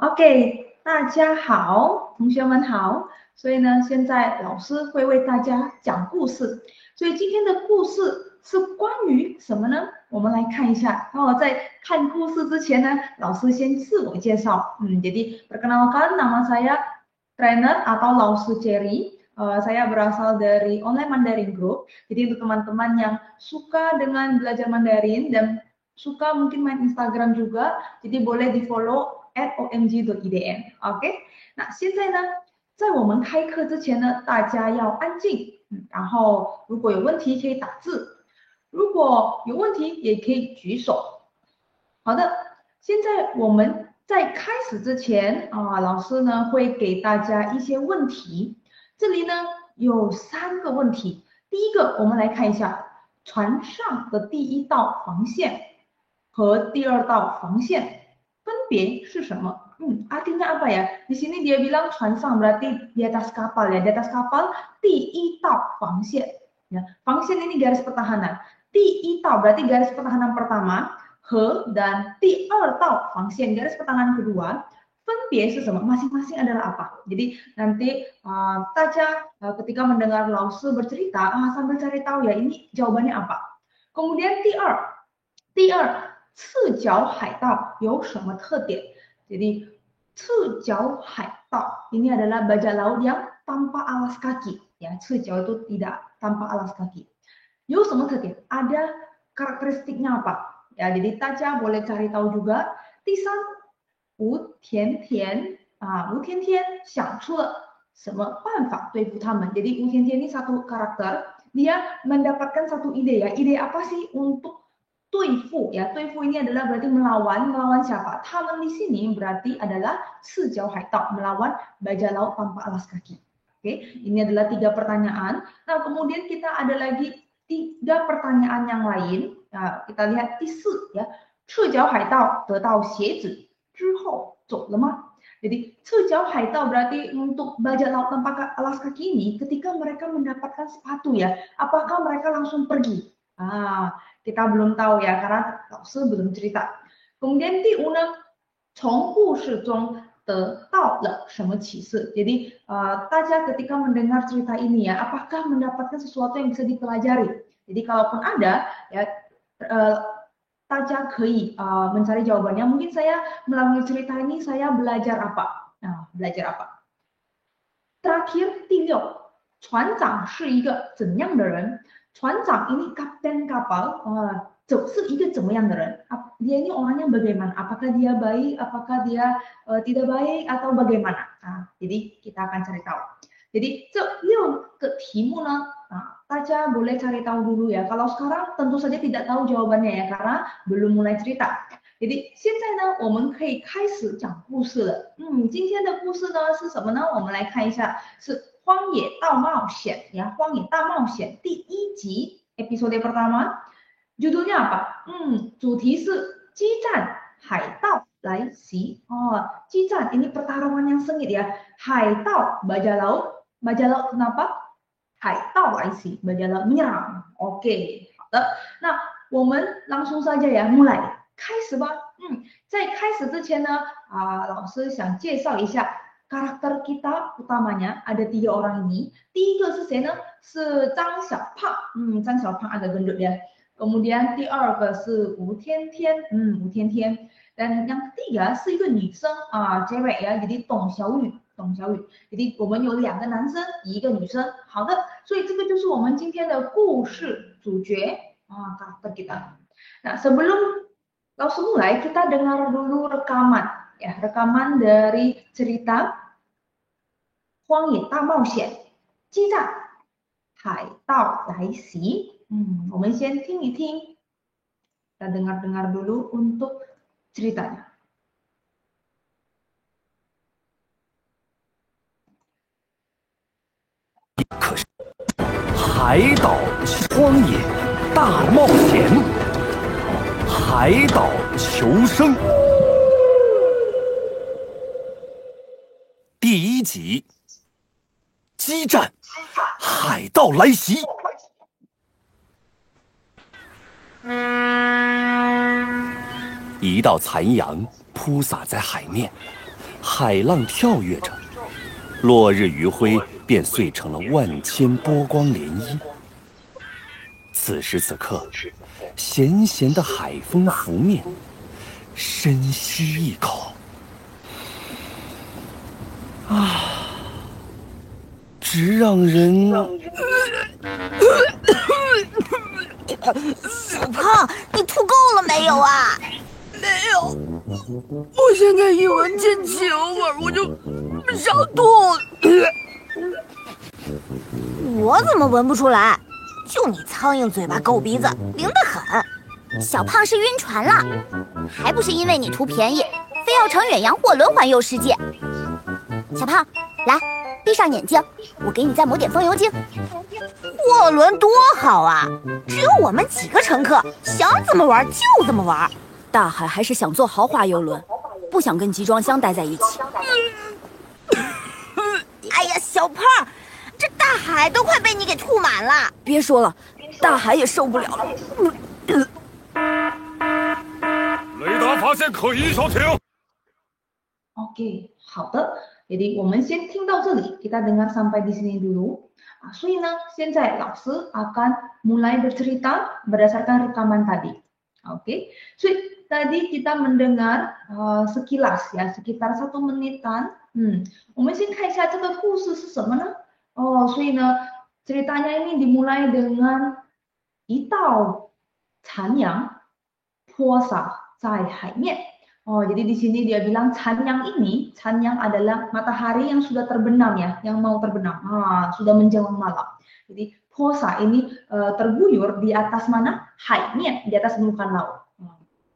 OK，大家好，同学们好。所以呢，现在老师会为大家讲故事。所以今天的故事是关于什么呢？我们来看一下。那我在看故事之前呢，老师先自我介绍。Jadi perkenalkan nama saya trainer atau Lausu Cherry. Saya berasal dari Online Mandarin Group. Jadi untuk teman-teman yang suka dengan belajar Mandarin dan suka mungkin main Instagram juga, jadi boleh di follow @omg.edn。OK， 那现在呢，在我们开课之前呢，大家要安静，然后如果有问题可以打字，如果有问题也可以举手。好的，现在我们在开始之前老师呢会给大家一些问题，这里呢有3个问题。第一个，我们来看一下船上的第一道防线和第2道防线分别是什么？artinya apa ya? Di sini dia bilang 船上 berarti di atas kapal ya. Di atas kapal 第一道防线ya. 防线 ini garis pertahanan. 第一道 berarti garis pertahanan pertama, 和 dan 第2道防线 garis pertahanan kedua, 分别是什么？ masing-masing adalah apa? Jadi nanti 大家 ketika mendengar 老师 bercerita sambil cari tahu ya ini jawabannya apa. Kemudian 第二赤脚海盗有什么特点？ Jadi 赤脚海盗 ini adalah bajak laut yang tanpa alas kaki ya. 赤脚 itu tidak tanpa alas kaki. 有什么特点？ Ada karakteristiknya apa? Ya, jadi 大家 boleh cari tahu juga. 第三，吴甜甜吴甜甜想出了什么办法对付他们？ Jadi 吴甜甜 ini satu karakter, dia mendapatkan satu ide ya. Ide apa sih untuk 对付 ya, 对付 ini adalah berarti melawan siapa? 他们 di sini berarti adalah 赤脚海盗 melawan bajak laut tanpa alas kaki. Oke, ini adalah 3 pertanyaan. Nah, kemudian kita ada lagi 3 pertanyaan yang lain. Nah, kita lihat 第4 ya. 赤脚海盗得到鞋子之后走了吗？ Jadi 赤脚海盗 berarti untuk bajak laut tanpa alas kaki ini ketika mereka mendapatkan sepatu ya, apakah mereka langsung pergi? Kita belum tahu ya karena 老师 belum cerita. Kemudian 第5呢，从故事中得到了什么启示？ Jadi 大家 ketika mendengar cerita ini ya, apakah mendapatkan sesuatu yang bisa dipelajari? Jadi kalaupun ada ya, 大家可以 mencari jawabannya. Mungkin saya melalui cerita ini saya belajar apa? Belajar apa? Terakhir 第6， 船长是一个怎样的人？ 船长 ini kapten kapal, 是一个怎么样的人？ Dia ini orangnya bagaimana? Apakah dia baik? Apakah dia tidak baik? Atau bagaimana? Jadi kita akan cari tahu. Jadi 这6个题目呢，大家 boleh cari tahu dulu ya. Kalau sekarang tentu saja tidak tahu jawabannya ya, karena belum mulai cerita. Jadi 现在呢，我们可以开始讲故事了。今天的故事呢是什么呢？我们来看一下，是荒野大冒险 ya, 荒野大冒险第1集 episode pertama. Judulnya apa? 主题是激战海盗来袭。激战 ini pertarungan yang sengit ya. 海盗 bajak laut kenapa? 海盗来袭 bajak laut menyerang. Oke, 好的。那我们 langsung saja ya, mulai 开始吧。在开始之前呢，老师想介绍一下 karakter kita utamanya ada 3 orang ini. 第一个是谁呢？是张小胖，张小胖 agak gendut ya. Kemudian 第2个是吴天天，吴天天。Dan yang ketiga 是一个女生cewek ya, jadi 董小雨。Jadi 我们有2个男生，1个女生。好的，所以这个就是我们今天的故事主角karakter kita. Nah, sebelum langsung mulai kita dengar dulu rekaman ya, rekaman dari cerita 荒野大冒险激战海盗来袭。我们先听一听， kita dengar dulu untuk ceritanya. 可是海岛荒野大冒险，海岛求生第1集，激战海盗来袭。一道残阳铺洒在海面，海浪跳跃着，落日余晖便碎成了万千波光涟漪。此时此刻，咸咸的海风拂面，深吸一口，直让人……小胖，你吐够了没有啊？没有，我现在一闻见汽油味我就想吐。我怎么闻不出来？就你苍蝇嘴巴狗鼻子，灵得很。小胖是晕船了，还不是因为你图便宜，非要乘远洋货轮环游世界。小胖，来，闭上眼睛，我给你再抹点风油精。货轮多好啊，只有我们几个乘客，想怎么玩就怎么玩。大海还是想坐豪华游轮，不想跟集装箱待在一起。哎呀，小胖，这大海都快被你给吐满了。别说了，大海也受不了了。雷达发现可疑小艇。OK， 好的。Jadi 我们先听到这里 kita dengar sampai di sini dulu. 所以呢，现在老师 akan mulai bercerita berdasarkan rekaman tadi. Oke, so tadi kita mendengar sekilas ya, sekitar 1 menitan. 我们先看一下这个故事是什么呢？所以呢，ceritanya ini dimulai dengan 一道残阳泼洒在海面。jadi di sini dia bilang Chanyang ini, Chanyang adalah matahari yang sudah terbenam ya, yang mau terbenam, sudah menjelang malam. Jadi Posa ini terguyur di atas mana? Hainya, di atas permukaan laut.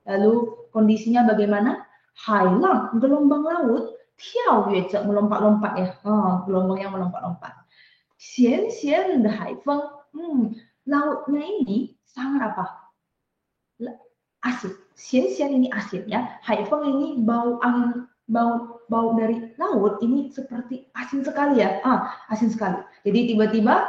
Lalu kondisinya bagaimana? Hailang, gelombang laut, tiao yue melompat-lompat ya, gelombang yang melompat-lompat. Xian-xian de haifeng, lautnya ini sangat apa? Asin. Xian-xian ini asin ya. Haifeng ini bau angin, bau dari laut ini seperti asin sekali ya. Asin sekali. Jadi tiba-tiba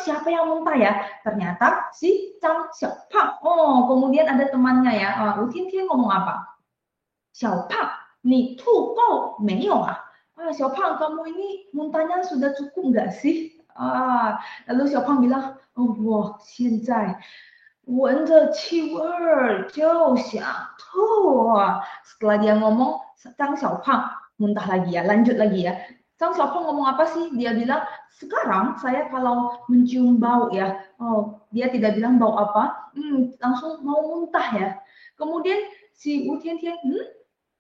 siapa yang muntah ya? Ternyata si Zhang Xiaopang. Kemudian ada temannya ya. Wu Tiantian ngomong apa? Xiaopang, ni tu gou meiou ah? Xiaopang, kamu ini muntahnya sudah cukup nggak sih? Lalu Xiaopang bilang, wah, 现在 闻着气味就想吐. Setelah dia ngomong, Zhang Xiaopang muntah lagi ya, lanjut lagi ya. Zhang Xiaopang ngomong apa sih? Dia bilang, sekarang saya kalau mencium bau ya, dia tidak bilang bau apa, langsung mau muntah ya. Kemudian si Wu Tiantian,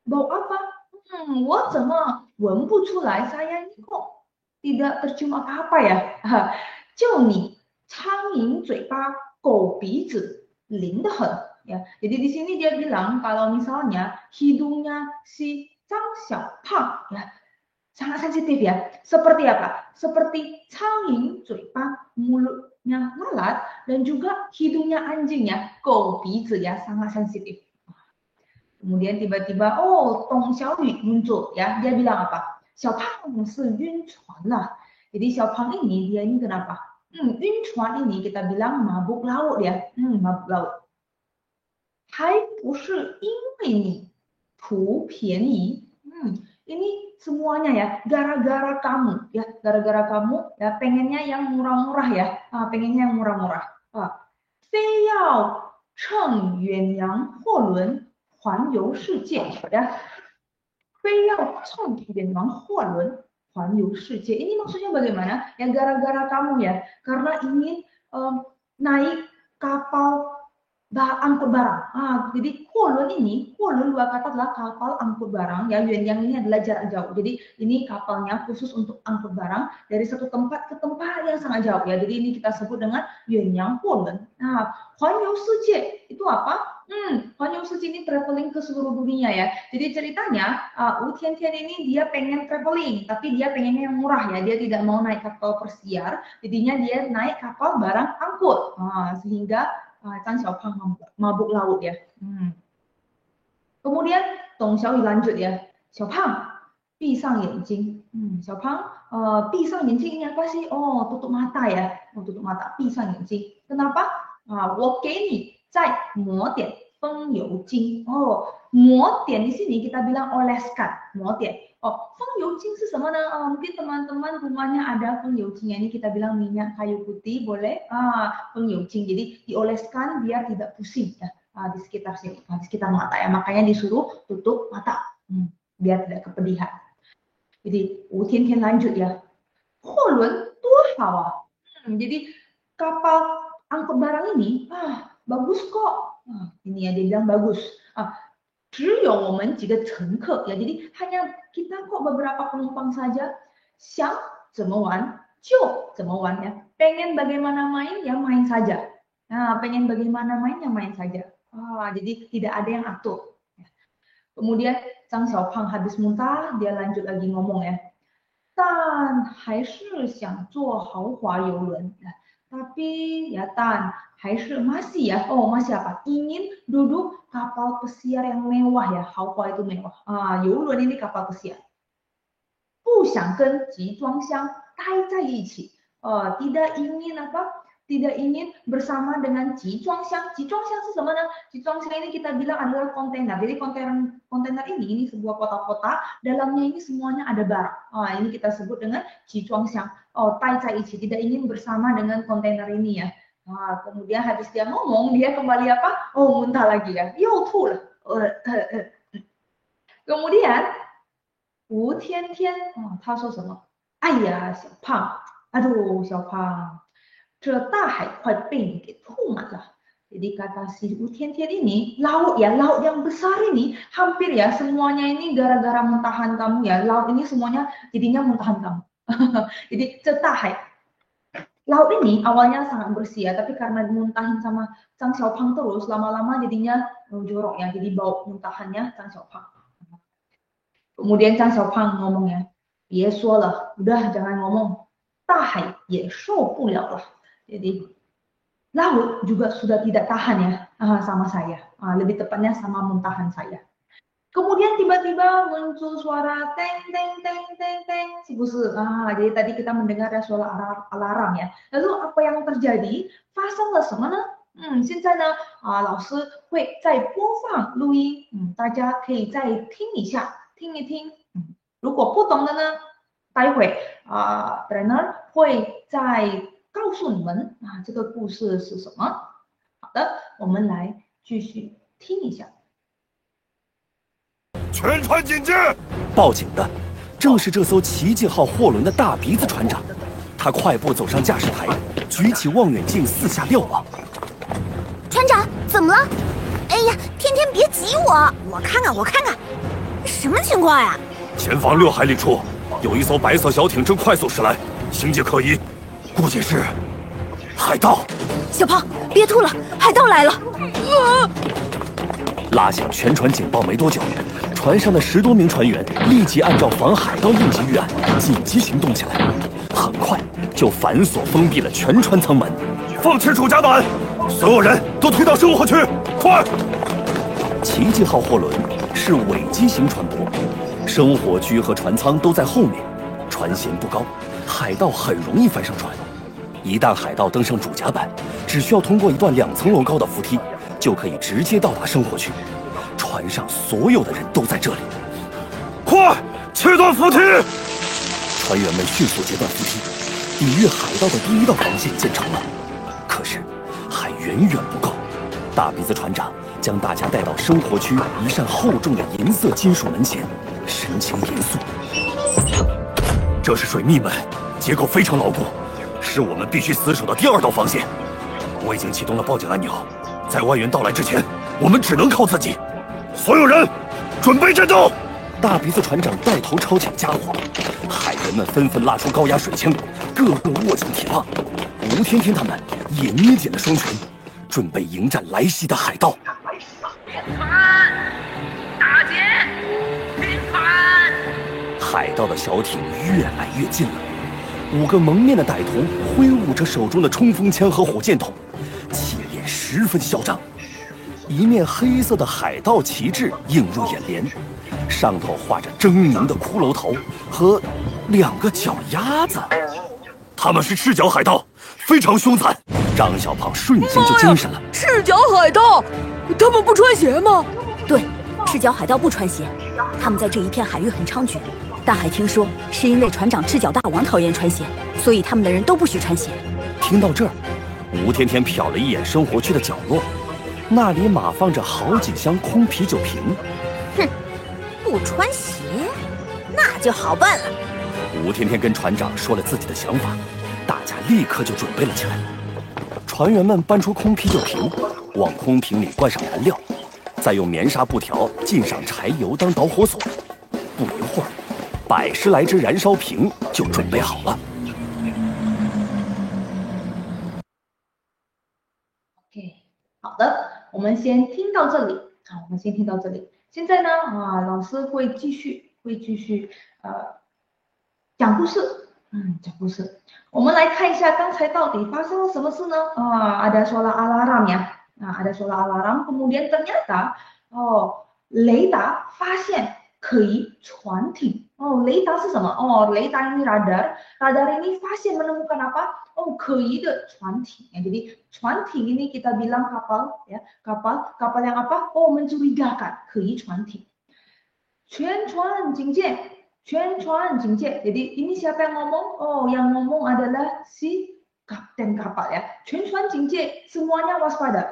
bau apa? 我怎么闻不出来? Saya ini kok tidak tercium apa-apa ya. 就你苍蝇嘴巴 狗鼻子灵得很 ya. Jadi di sini dia bilang kalau misalnya hidungnya si Zhang Xiaopang ya sangat sensitif ya. Seperti apa? Seperti canging, 嘴巴 mulutnya lalat dan juga hidungnya anjing ya, 狗鼻子 ya, sangat sensitif. Kemudian tiba-tiba Dong Xiaoyu muncul ya. Dia bilang apa? Xiaopang 是晕船了. Jadi Xiaopang ini dia ini kenapa? 晕船 ini kita bilang mabuk laut ya, mabuk laut. 还不是因为你图便宜, ini semuanya ya gara-gara kamu ya, gara-gara kamu ya pengennya yang murah-murah ya, pengennya yang murah-murah. 非要乘远洋货轮环游世界 ya, 非要乘远洋货轮 环游世界. Ini maksudnya bagaimana? Ya gara-gara kamu ya, karena ingin naik kapal angkut barang. Jadi Huolun ini, Huolun dua kata adalah kapal angkut barang. Ya, Yuanyang ini adalah jarak jauh. Jadi ini kapalnya khusus untuk angkut barang dari satu tempat ke tempat yang sangat jauh. Ya, jadi ini kita sebut dengan Yuanyang Huolun. Nah, Huanyou Shijie itu apa? Huanyou Shijie ini traveling ke seluruh dunia ya. Jadi ceritanya Wu Tiantian ini dia pengen traveling, tapi dia pengennya yang murah ya. Dia tidak mau naik kapal persiar, jadinya dia naik kapal barang angkut. Sehingga Zhang Xiaopang mabuk laut ya. Kemudian Dong Xiaoyu lanjut ya. Xiaopang, 闭上眼睛. Xiaopang, 闭上眼睛 ini apa sih? Tutup mata ya. Tutup mata, 闭上眼睛. Kenapa? 我给你再抹点风油精哦，抹点di sini kita bilang oleskan， 抹点哦。风油精是什么呢？mungkin teman-teman rumahnya ada 风油精， ini kita bilang minyak kayu putih boleh 风油精， jadi dioleskan biar tidak pusing ya di sekitar sini, di sekitar mata ya, makanya disuruh tutup mata biar tidak kepedihan. Jadi 吴天天 lanjut ya, 货轮多好啊，jadi kapal angkut barang ini bagus kok. Ini ya dia bilang bagus. 只有我们几个乘客 ya, jadi hanya kita kok beberapa penumpang saja. 想怎么玩就怎么玩ya. Pengen bagaimana main ya main saja. Pengen bagaimana main ya main saja. Jadi tidak ada yang atur. Kemudian Zhang Xiaopang habis muntah, dia lanjut lagi ngomong ya. 但还是想坐豪华游轮. Tapi ya Tan, 还是 masih ya, masih apa? Ingin duduk kapal pesiar yang mewah ya, 豪华 itu mewah. 游轮 ini kapal pesiar. 不想跟集装箱待在一起. Tidak ingin apa? Tidak ingin bersama dengan 集装箱. 集装箱是什么呢? 集装箱 ini kita bilang adalah kontainer. Jadi kontainer ini sebuah kotak-kotak, dalamnya ini semuanya ada barang. Ini kita sebut dengan 集装箱. 待在一起, tidak ingin bersama dengan kontainer ini ya. Kemudian habis dia ngomong, dia kembali apa? Muntah lagi ya. 又吐了. Kemudian 吴天天, 他说什么? 哎呀，小胖, aduh 小胖. 这大海快被你给吐满了. Jadi kata si U Tian Tian ini, laut ya, laut yang besar ini, hampir ya semuanya ini gara-gara muntahan kamu ya. Laut ini semuanya jadinya muntahan kamu. Jadi 这大海, laut ini awalnya sangat bersih ya, tapi karena dimuntahin sama Zhang Xiaopang terus, lama-lama jadinya jorok ya, jadi bau muntahannya Zhang Xiaopang. Kemudian Zhang Xiaopang ngomongnya, 别说了, udah jangan ngomong, 大海也受不了了. Jadi laut juga sudah tidak tahan ya sama saya, lebih tepatnya sama muntahan saya. Kemudian tiba-tiba muncul suara teng teng teng teng teng, jadi tadi kita mendengar ada suara alarm ya. Lalu apa yang terjadi? 发生了什么呢？现在呢，老师会再播放录音，大家可以再听一下，听一听。如果不懂的呢，待会trainer 会再告诉你们这个故事是什么。好的，我们来继续听一下。全船警戒！报警的正是这艘奇迹号货轮的大鼻子船长，他快步走上驾驶台，举起望远镜四下瞭望。船长，怎么了？哎呀，天天别挤我，我看看，我看看，什么情况呀？前方6海里处有一艘白色小艇正快速驶来，形迹可疑。 估计是海盗。小胖，别吐了，海盗来了！拉响全船警报没多久，船上的10多名船员立即按照防海盗应急预案紧急行动起来，很快就反锁封闭了全船舱门。放弃主甲板，所有人都推到生活区，快！奇迹号货轮是尾机型船舶，生活区和船舱都在后面，船舷不高。 海盗很容易翻上船，一旦海盗登上主甲板，只需要通过一段2层楼高的扶梯，就可以直接到达生活区。船上所有的人都在这里，快切断扶梯！船员们迅速截断扶梯，抵御海盗的第1道防线建成了。可是还远远不够，大鼻子船长将大家带到生活区一扇厚重的银色金属门前，神情严肃。 这是水密门，结构非常牢固，是我们必须死守的第2道防线。我已经启动了报警按钮，在外援到来之前，我们只能靠自己。所有人，准备战斗！大鼻子船长带头抄起家伙，海人们纷纷拉出高压水枪，个个握紧铁棒。吴天天他们也捏紧了双拳，准备迎战来袭的海盗。打劫！平船！ 海盗的小艇越来越近了，5个蒙面的歹徒挥舞着手中的冲锋枪和火箭筒，气焰十分嚣张。一面黑色的海盗旗帜映入眼帘，上头画着狰狞的骷髅头和2个脚丫子。他们是赤脚海盗，非常凶残。张小胖瞬间就精神了。赤脚海盗，他们不穿鞋吗？对，赤脚海盗不穿鞋，他们在这一片海域很猖獗。大海听说是因为船长赤脚大王讨厌穿鞋，所以他们的人都不许穿鞋。听到这儿，吴天天瞟了一眼生活区的角落，那里码放着好几箱空啤酒瓶。哼，不穿鞋，那就好办了。吴天天跟船长说了自己的想法，大家立刻就准备了起来。船员们搬出空啤酒瓶，往空瓶里灌上燃料，再用棉纱布条浸上柴油当导火索。不一会儿，110来只燃烧瓶就准备好了。OK， 好的，我们先听到这里。好，我们先听到这里。现在呢，老师会继续讲故事。讲故事。我们来看一下刚才到底发生了什么事呢？ada suara alarm ya. Ada suara alarm. Kemudian ternyata,雷达发现可疑船艇。雷达是什么？雷达ini radar ini menemukan apa? 可疑的船艇. Jadi船艇ini kita bilang kapal, ya, kapal yang apa? Mencurigakan, 可疑船艇. 全船警戒. Jadi ini siapa yang ngomong? Yang ngomong adalah si kapten kapal ya. 全船警戒, semuanya waspada.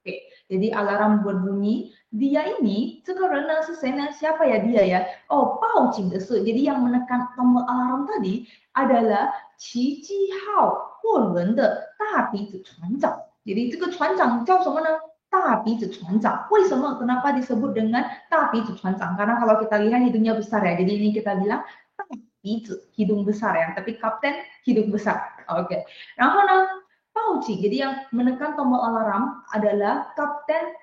Oke, jadi alarm berbunyi. Dia ini, 这个人呢是谁呢? Siapa ya dia ya? 报警的是. Jadi yang menekan tombol alarm tadi adalah 奇迹号货轮的大鼻子船长. Jadi 这个船长叫什么呢? 大鼻子船长. 为什么? Kenapa disebut dengan 大鼻子船长? Karena kalau kita lihat hidungnya besar ya. Jadi ini kita bilang 大鼻子 hidung besar ya. Tapi kapten hidung besar. Oke. 然后呢, 报警. Jadi yang menekan tombol alarm adalah kapten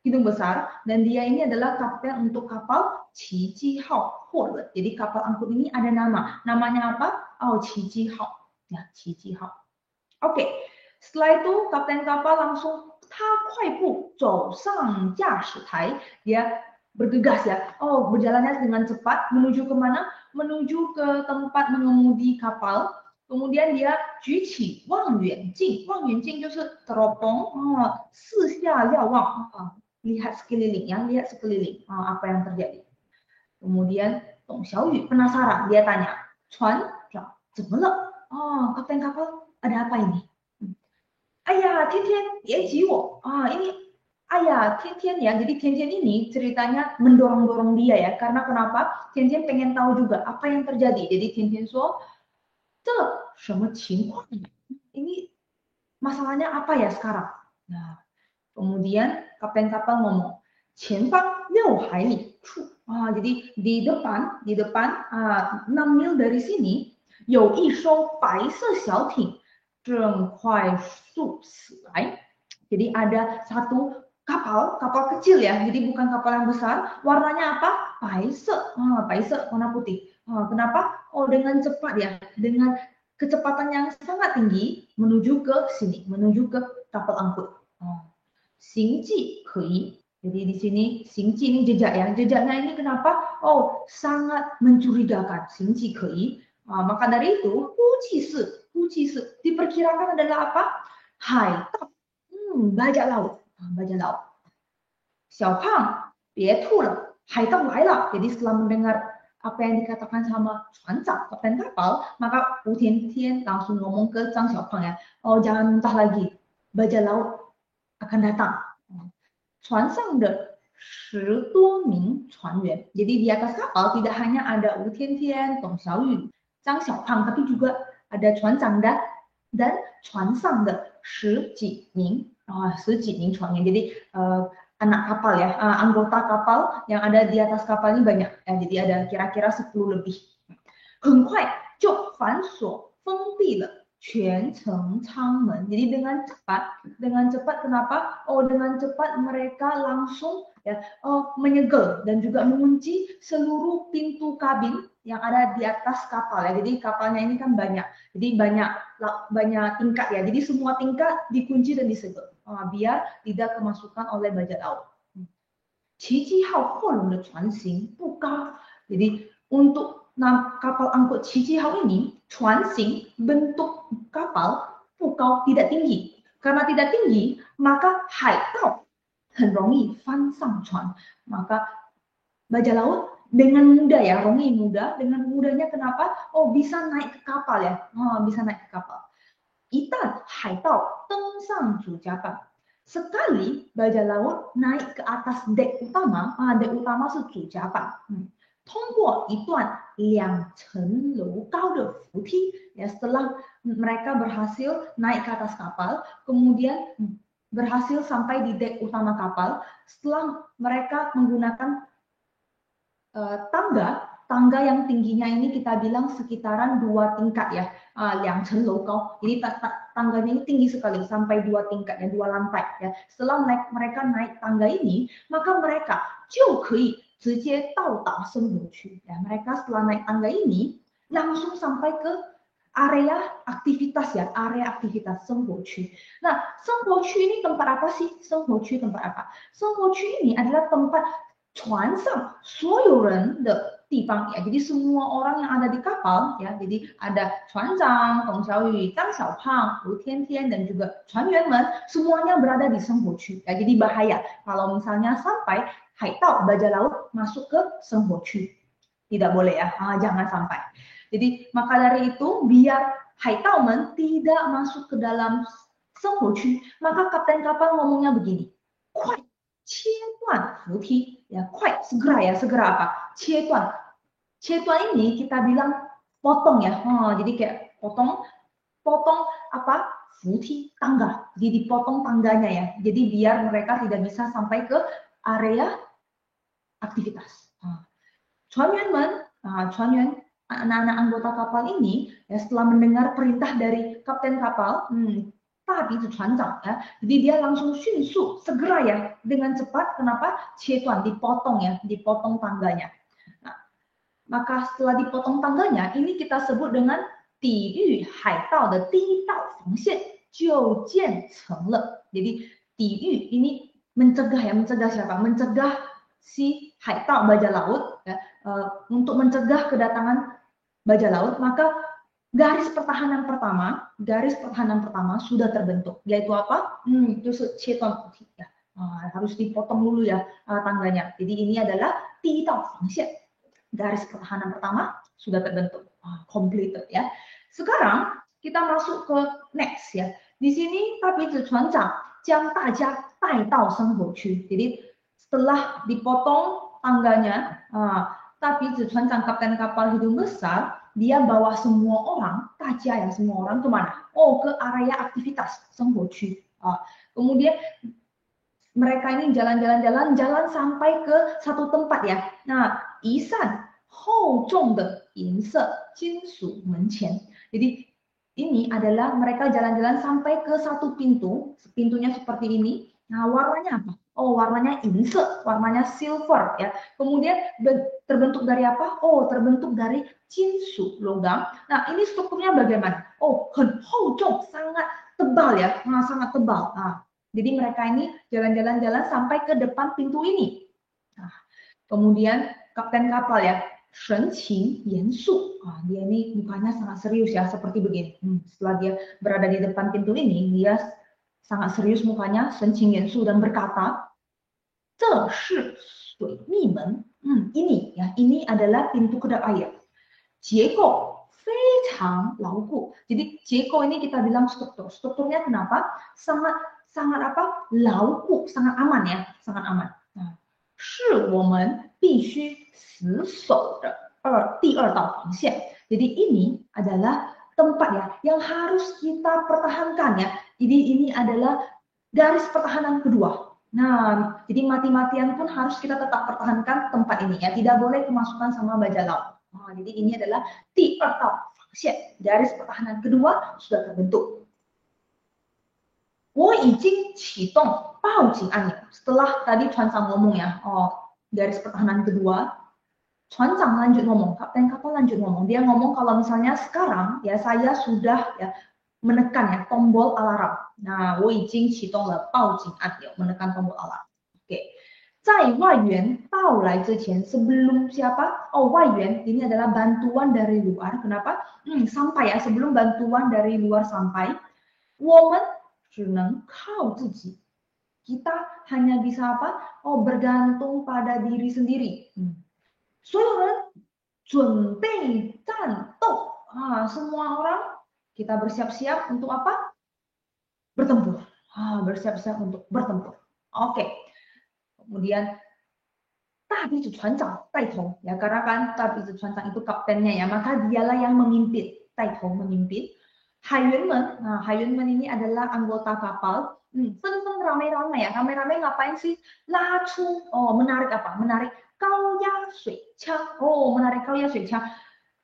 hidung besar dan dia ini adalah kapten untuk kapal 奇迹号货轮. Jadi kapal angkut ini ada nama. Namanya apa? 奇迹号. Ya, 奇迹号. Oke. Setelah itu kapten kapal langsung 他快步走上驾驶台, dia bergegas ya, berjalannya dengan cepat menuju ke mana? Menuju ke tempat mengemudi kapal. Kemudian dia 举起望远镜, 望远镜就是teropong, 四下瞭望, lihat sekeliling ya, lihat sekeliling, apa yang terjadi. Kemudian Dong Xiaoyu penasaran, dia tanya, 船长怎么了? Kapten kapal, ada apa ini? 哎呀，天天别挤我ini ayah Tian ya. Jadi Tian ini ceritanya mendorong-dorong dia ya. Karena kenapa? Tian pengen tahu juga apa yang terjadi. Jadi Tian 说 这什么情况? Ini masalahnya apa ya sekarang? Nah, kemudian kapten kapal ngomong 前方6海里处. Jadi di depan 6 mil dari sini 有一艘白色小艇正快速驶来. Jadi ada satu kapal kecil ya. Jadi bukan kapal yang besar. Warnanya apa? 白色. 白色 warna putih. Kenapa? Dengan cepat ya. Dengan kecepatan yang sangat tinggi menuju ke sini, menuju ke kapal angkut. 行迹可疑. Jadi di sini 行迹 ini jejak ya. Jejaknya ini kenapa? Sangat mencurigakan. 行迹可疑. Maka dari itu 估计是 diperkirakan adalah apa? 海盗. Bajak laut. 小胖别吐了, 海盗来了. Jadi setelah mendengar apa yang dikatakan sama 船长 kapten kapal, maka Wu Tiantian langsung ngomong ke Zhang Xiaopang ya, jangan muntah lagi, bajak laut akan datang. 船上的10多名船员. Jadi di atas kapal tidak hanya ada Wu Tiantian, Dong Xiaoyu, Zhang Xiaopang, tapi juga ada 船长 dan 船上的十几名船员. Jadi anak kapal ya, anggota kapal yang ada di atas kapal ini banyak ya. Jadi ada kira-kira 10 lebih. 很快就反锁封闭了全程舱门. Jadi dengan cepat kenapa? Dengan cepat mereka langsung ya menyegel dan juga mengunci seluruh pintu kabin yang ada di atas kapal ya. Jadi kapalnya ini kan banyak. Jadi banyak tingkat ya. Jadi semua tingkat dikunci dan disegel. Biar tidak kemasukan oleh bajak laut. 奇迹号货轮的船型不高. Jadi untuk kapal angkut 奇迹号 ini, 船型 bentuk kapal 不高 tidak tinggi. Karena tidak tinggi, maka haitao 很容易翻上船. Maka bajak laut dengan mudah ya, rongi mudah. Dengan mudahnya kenapa? Oh, bisa naik ke kapal ya. Bisa naik ke kapal. Itan haitao 登上主甲板. Sekali bajak laut naik ke atas dek utama, dek utama 是主甲板。通过一段2层楼高的扶梯, ya, setelah mereka berhasil naik ke atas kapal, kemudian berhasil sampai di dek utama kapal, setelah mereka menggunakan tangga yang tingginya ini kita bilang sekitaran 2 tingkat ya, 2层楼高. Jadi tangganya ini tinggi sekali sampai 2 tingkat ya, 2 lantai ya. Setelah mereka naik tangga ini, maka mereka 就可以直接到达生活区ya. Mereka setelah naik tangga ini langsung sampai ke area aktivitas ya, area aktivitas 生活区. Nah, 生活区 ini tempat apa sih? 生活区 tempat apa? 生活区 ini adalah tempat 船上所有人的地方ya. Jadi semua orang yang ada di kapal ya. Jadi ada 船长 Dong Xiaoyu, Zhang Xiaopang, Wu Tiantian dan juga 船员们 semuanya berada di 生活区ya. Jadi bahaya kalau misalnya sampai haitao bajak laut masuk ke 生活区. Tidak boleh ya. Jangan sampai. Jadi maka dari itu biar haitao men tidak masuk ke dalam 生活区, maka kapten kapal ngomongnya begini. 快切断扶梯 ya, 快 segera ya, segera apa? 切断. 切断 ini kita bilang potong ya. Jadi kayak potong apa? 扶梯 tangga. Jadi dipotong tangganya ya. Jadi biar mereka tidak bisa sampai ke area aktivitas. 船员们, 船员 anak-anak anggota kapal ini ya, setelah mendengar perintah dari kapten kapal, 大鼻子船长 ya, jadi dia langsung 迅速 segera ya, dengan cepat. Kenapa? 切断 dipotong ya, dipotong tangganya. Nah, maka setelah dipotong tangganya, ini kita sebut dengan 抵御海盗的第一道防线就建成了. Jadi 抵御 ini mencegah ya, mencegah siapa? Mencegah si haitao bajak laut ya, untuk mencegah kedatangan bajak laut, maka garis pertahanan pertama sudah terbentuk, yaitu apa? Itu ceton putih ya. Harus dipotong dulu ya tangganya. Jadi ini adalah 第一道防线. Garis pertahanan pertama sudah terbentuk, completed ya. Sekarang kita masuk ke next ya. Di sini 大鼻子船长将大家带到生活区. Jadi setelah dipotong tangganya, 大鼻子船长 kapten kapal hidung besar, dia bawa semua orang, daja ya, semua orang ke mana? Oh, ke area aktivitas 生活区. Kemudian mereka ini jalan sampai ke satu tempat ya. Nah, 一扇厚重的银色金属门前. Jadi ini adalah mereka jalan-jalan sampai ke satu pintu, pintunya seperti ini. Nah, warnanya apa? Oh, warnanya inse, warnanya silver ya. Kemudian terbentuk dari apa? Oh, terbentuk dari jinsu, logam. Nah, ini strukturnya bagaimana? Oh, 很厚重, sangat tebal ya. Sangat tebal. Jadi mereka ini jalan-jalan sampai ke depan pintu ini. Nah, kemudian kapten kapal ya, 神情严肃. Dia ini mukanya sangat serius ya, seperti begini. Setelah dia berada di depan pintu ini, dia sangat serius mukanya, 神情严肃 dan berkata, 这是水密门. Ini ya, ini adalah pintu kedap air. 结构非常牢固. Jadi 结构 ini kita bilang struktur. Strukturnya kenapa? Sangat apa? 牢固, sangat aman ya, sangat aman. 是我们必须死守的第二道防线. Jadi ini adalah tempat ya yang harus kita pertahankan ya. Jadi ini adalah garis pertahanan kedua. Nah, jadi mati-matian pun harus kita tetap pertahankan tempat ini ya. Tidak boleh kemasukan sama bajak laut. Jadi ini adalah 第二道防线. Garis pertahanan kedua sudah terbentuk. 我已经启动报警按钮. Setelah tadi 船长 ngomong ya, garis pertahanan kedua, 船长 lanjut ngomong, kapten kapal lanjut ngomong. Dia ngomong kalau misalnya sekarang ya saya sudah ya menekan ya tombol alarm. Nah, 我已经启动了报警按钮, menekan tombol alarm. Oke. 在外援到来之前, sebelum siapa? Oh, 外援 ini adalah bantuan dari luar. Kenapa? Sampai ya, sebelum bantuan dari luar sampai, 我们只能靠自己. Kita hanya bisa apa? Oh, bergantung pada diri sendiri. 所有人准备战斗. Semua orang kita bersiap-siap untuk apa? Bertempur. Bersiap-siap untuk bertempur. Oke. Kemudian 大鼻子船长带头 ya, karena kan 大鼻子船长 itu kaptennya ya, maka dialah yang memimpin, 带头 memimpin. 海员们,海员们ini adalah anggota kapal. 纷纷 ramai-ramai ya, ramai-ramai ngapain sih? 拉出, menarik apa? Menarik 高压水枪. Menarik 高压水枪.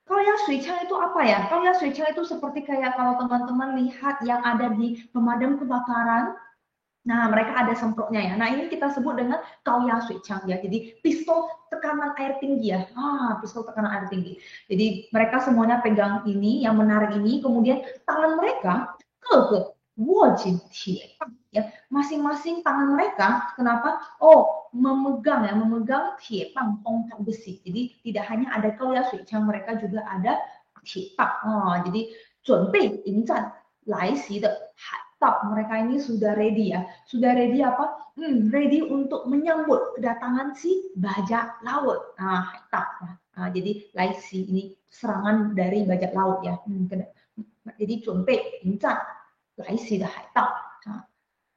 高压水枪 itu apa ya? 高压水枪 itu seperti kayak kalau teman-teman lihat yang ada di pemadam kebakaran. Nah, mereka ada semprotnya ya. Nah, ini kita sebut dengan 高压水枪 ya. Jadi pistol tekanan air tinggi ya. Pistol tekanan air tinggi. Jadi mereka semuanya pegang ini, yang menarik ini, kemudian tangan mereka ke 握紧铁棒 ya. Masing-masing tangan mereka kenapa? Memegang ya, memegang 铁棒 tongkat besi. Jadi tidak hanya ada 高压水枪, mereka juga ada 铁棒. Jadi 准备迎战来袭的海盗. Mereka ini sudah ready ya. Sudah ready apa? Ready untuk menyambut kedatangan si bajak laut. Haitao. Jadi laisi ini serangan dari bajak laut ya. Jadi 准备迎战来袭的海盗.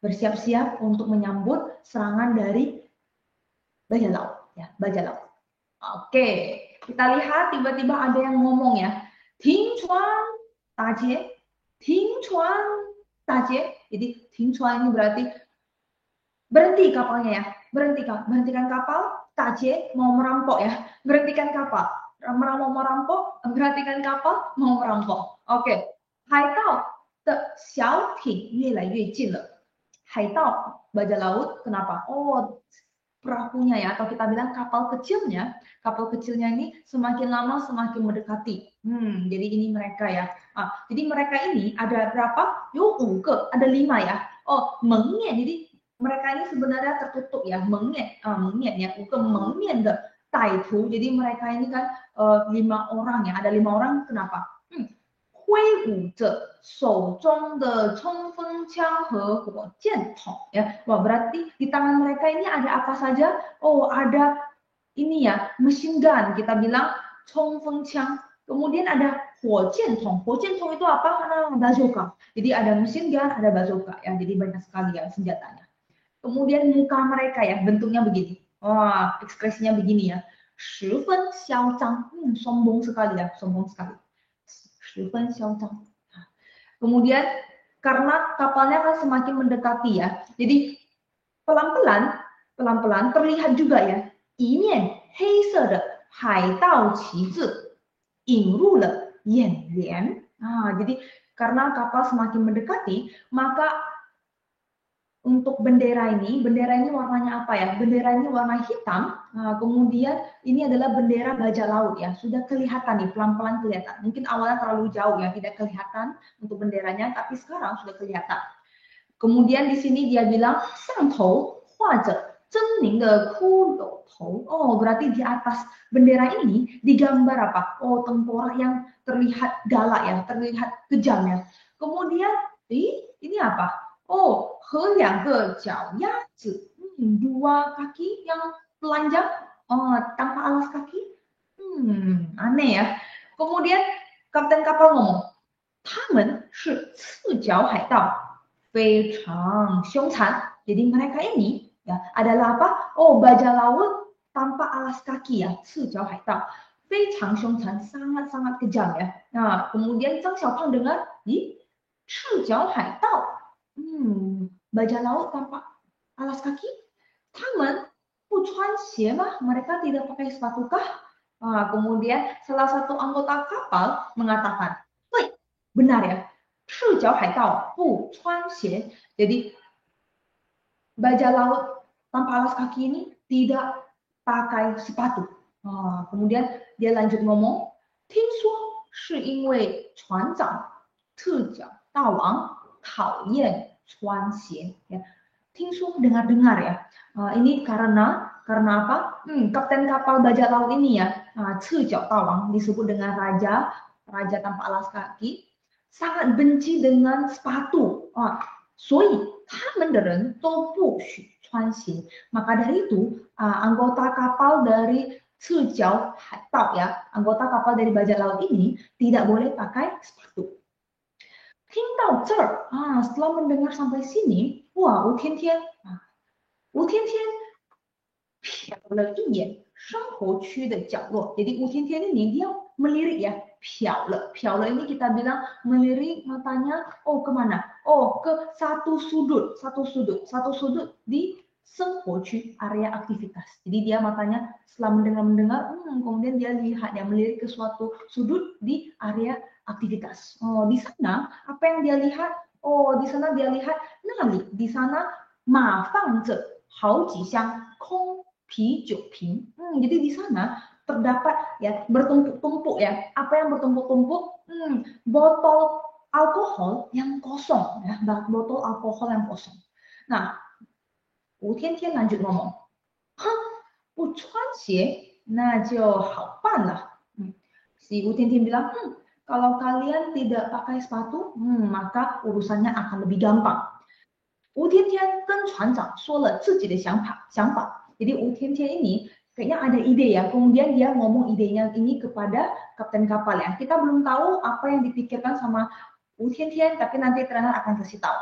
Bersiap-siap untuk menyambut serangan dari bajak laut ya, bajak laut. Oke, kita lihat tiba-tiba ada yang ngomong ya. 停船大姐, 停船大姐. Jadi 停船 ini berarti berhenti kapalnya ya. Berhentikan kapal. 大姐 mau merampok ya. Berhentikan kapal. Mau merampok, berhentikan kapal, mau merampok. Oke. 海盗的小艇越来越近了. 海盗 bajak laut, kenapa? Perahunya ya, atau kita bilang kapal kecilnya ini semakin lama semakin mendekati. Jadi ini mereka ya. Jadi mereka ini ada berapa? 有5个, ada 5 ya. Mengnian, jadi mereka ini sebenarnya tertutup ya. Mengnian ya, 5个 mengnian de 歹徒. Jadi mereka ini kan 5 orang ya, ada 5 orang, kenapa? 挥舞着手中的冲锋枪和火箭筒 ya. Wah, berarti di tangan mereka ini ada apa saja? Ada ini ya, machine gun, kita bilang 冲锋枪. Kemudian ada 火箭筒. 火箭筒 itu apa? Bazooka. Jadi ada machine gun, ada bazooka ya. Jadi banyak sekali ya senjatanya. Kemudian muka mereka ya, bentuknya begini. Ekspresinya begini ya. 十分嚣张. Sombong sekali ya, sombong sekali. 十分嚣张. Kemudian karena kapalnya kan semakin mendekati ya, jadi pelan-pelan terlihat juga ya, 一面黑色的海盗旗帜引入了眼帘. Jadi karena kapal semakin mendekati, maka untuk bendera ini warnanya apa ya? Bendera ini warna hitam. Kemudian ini adalah bendera bajak laut ya. Sudah kelihatan nih, pelan-pelan kelihatan. Mungkin awalnya terlalu jauh ya, tidak kelihatan untuk benderanya, tapi sekarang sudah kelihatan. Kemudian di sini dia bilang 上头画着狰狞的骷髅头. Berarti di atas bendera ini digambar apa? Tengkorak yang terlihat galak ya, terlihat kejam ya. Kemudian ini apa? 和2个脚丫子. 2 kaki yang telanjang tanpa alas kaki. Aneh ya. Kemudian kapten kapal ngomong, 他们是赤脚海盗, 非常凶残. Jadi mereka ini ya adalah apa? Bajak laut tanpa alas kaki ya, 赤脚海盗, 非常凶残, sangat-sangat kejam ya. Nah, kemudian Zhang Xiaopang dengar, 赤脚海盗, bajak laut tanpa alas kaki. 他们不穿鞋吗? Mereka tidak pakai sepatu kah? Kemudian salah satu anggota kapal mengatakan, benar ya, 赤脚海盗不穿鞋. Jadi bajak laut tanpa alas kaki ini tidak pakai sepatu. Kemudian dia lanjut ngomong, 听说是因为船长赤脚大王讨厌穿鞋. Ya. 听说, dengar-dengar ya. Ini karena apa? Kapten kapal bajak laut ini ya, 赤脚大王 disebut dengan raja tanpa alas kaki, sangat benci dengan sepatu. 所以他们的人都不许穿鞋。Maka dari itu, anggota kapal dari Cijiao Haitao ya, anggota kapal dari bajak laut ini tidak boleh pakai sepatu. 听到这儿setelah mendengar sampai sini, wah, 吴天天瞟了一眼生活区的角落。Jadi 吴天天ini dia melirik ya, 瞟了 ini kita bilang melirik matanya, kemana? Ke satu sudut di 生活区 area aktivitas. Jadi dia matanya setelah mendengar, kemudian dia lihat, dia melirik ke suatu sudut di area aktivitas. Di sana apa yang dia lihat? Di sana dia lihat, di sana 码放着好几箱空啤酒瓶. Jadi di sana terdapat ya bertumpuk-tumpuk ya. Apa yang bertumpuk-tumpuk? Botol alkohol yang kosong ya, botol alkohol yang kosong. Nah, 吴天天 lanjut ngomong, 不穿鞋那就好办了. Si 吴天天 bilang, kalau kalian tidak pakai sepatu, maka urusannya akan lebih gampang. 吴天天跟船长说了自己的想法. Jadi 吴天天 ini kayaknya ada ide ya, kemudian dia ngomong idenya ini kepada kapten kapal ya. Kita belum tahu apa yang dipikirkan sama 吴天天, tapi nanti trainer akan kasih tahu.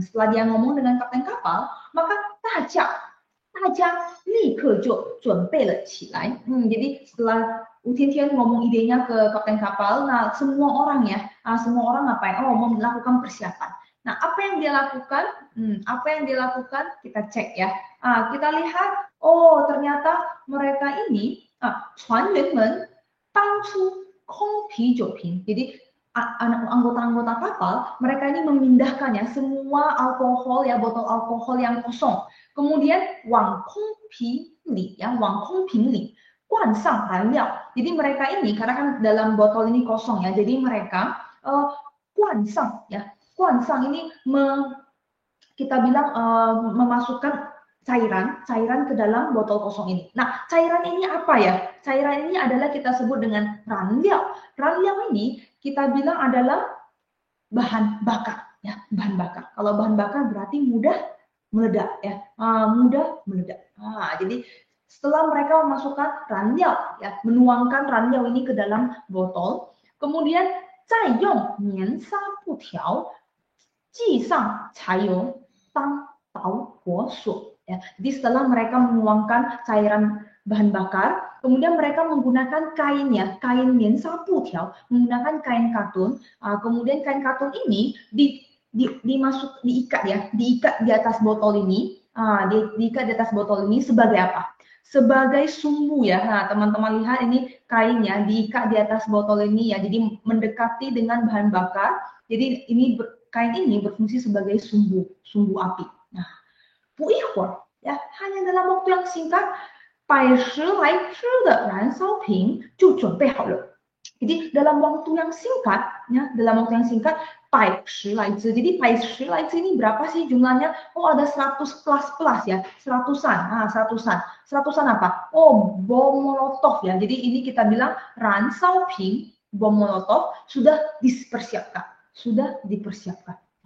Setelah dia ngomong dengan kapten kapal, maka 大家立刻就准备了起来. Jadi setelah 吴天天 ngomong idenya ke kapten kapal, nah semua orang ngapain? Melakukan persiapan. Nah, apa yang dia lakukan? Kita cek ya. Kita lihat, ternyata mereka ini 船员们搬出空啤酒瓶. Jadi anggota-anggota kapal, mereka ini memindahkan ya semua alkohol ya, botol alkohol yang kosong. Kemudian 往空瓶里 灌上燃料. Jadi mereka ini karena kan dalam botol ini kosong ya, jadi mereka 灌上 ini kita bilang memasukkan cairan ke dalam botol kosong ini. Nah, cairan ini apa ya? Cairan ini adalah kita sebut dengan ranliao. Ranliao ini kita bilang adalah bahan bakar ya, bahan bakar. Kalau bahan bakar berarti mudah meledak ya, mudah meledak. Jadi setelah mereka memasukkan ranliao ya, menuangkan ranliao ini ke dalam botol, kemudian 再用棉纱布条系上柴油当导火索. Ya, jadi setelah mereka menuangkan cairan bahan bakar, kemudian mereka menggunakan kain ya, kain miensa putiao, menggunakan kain katun. Kemudian kain katun ini diikat di atas botol ini. Diikat di atas botol ini sebagai apa? Sebagai sumbu ya. Nah, teman-teman lihat ini kainnya diikat di atas botol ini ya. Jadi mendekati dengan bahan bakar. Jadi kain ini berfungsi sebagai sumbu api. Nah, 不一会儿 ya, hanya dalam waktu yang singkat, 100来支的燃烧瓶就准备好了. Jadi dalam waktu yang singkat, ya, 100来支. Jadi 100来支ini berapa sih jumlahnya? Ada 100 plus ya, 100-an. 100-an apa? Bom molotov ya. Jadi ini kita bilang 燃烧瓶 bom molotov sudah dipersiapkan.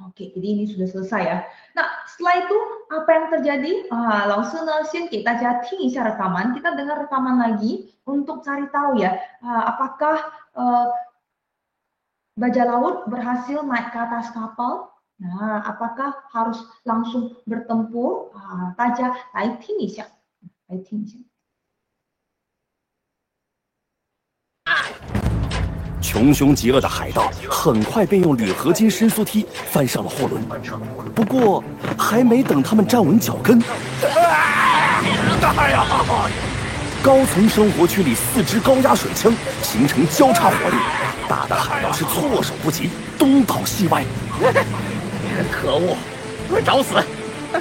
Oke, jadi ini sudah selesai ya. Nah, setelah itu apa yang terjadi? Langsung kita听一下 rekaman. Kita dengar rekaman lagi untuk cari tahu ya, apakah bajak laut berhasil naik ke atas kapal? Nah, apakah harus langsung bertempur? 大家来听一下。穷凶极恶的海盗很快便用铝合金伸缩梯翻上了货轮，不过还没等他们站稳脚跟，高层生活区里4支高压水枪形成交叉火力，大的海盗是措手不及，东倒西歪。可恶，我找死！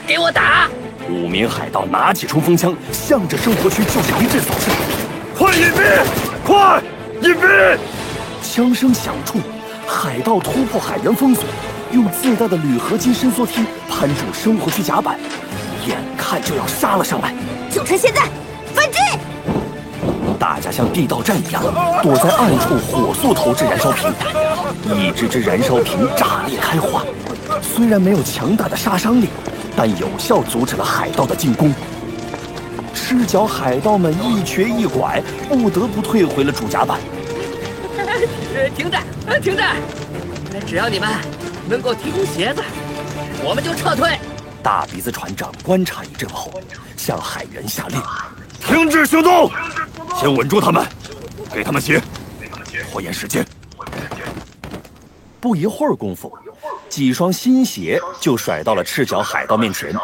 给我打！5名海盗拿起冲锋枪，向着生活区就是一阵扫射。快隐蔽！快隐蔽！枪声响处，海盗突破海员封锁，用自带的铝合金伸缩梯攀住生活区甲板，眼看就要杀了上来。就趁现在，反击！大家像地道战一样，躲在暗处火速投掷燃烧瓶，一支支燃烧瓶炸裂开花，虽然没有强大的杀伤力，但有效阻止了海盗的进攻。赤脚海盗们一瘸一拐，不得不退回了主甲板。停战，停战！只要你们能够提供鞋子，我们就撤退。大鼻子船长观察一阵后，向海员下令：停止行动，先稳住他们，给他们鞋，拖延时间。不一会儿功夫，几双新鞋就甩到了赤脚海盗面前。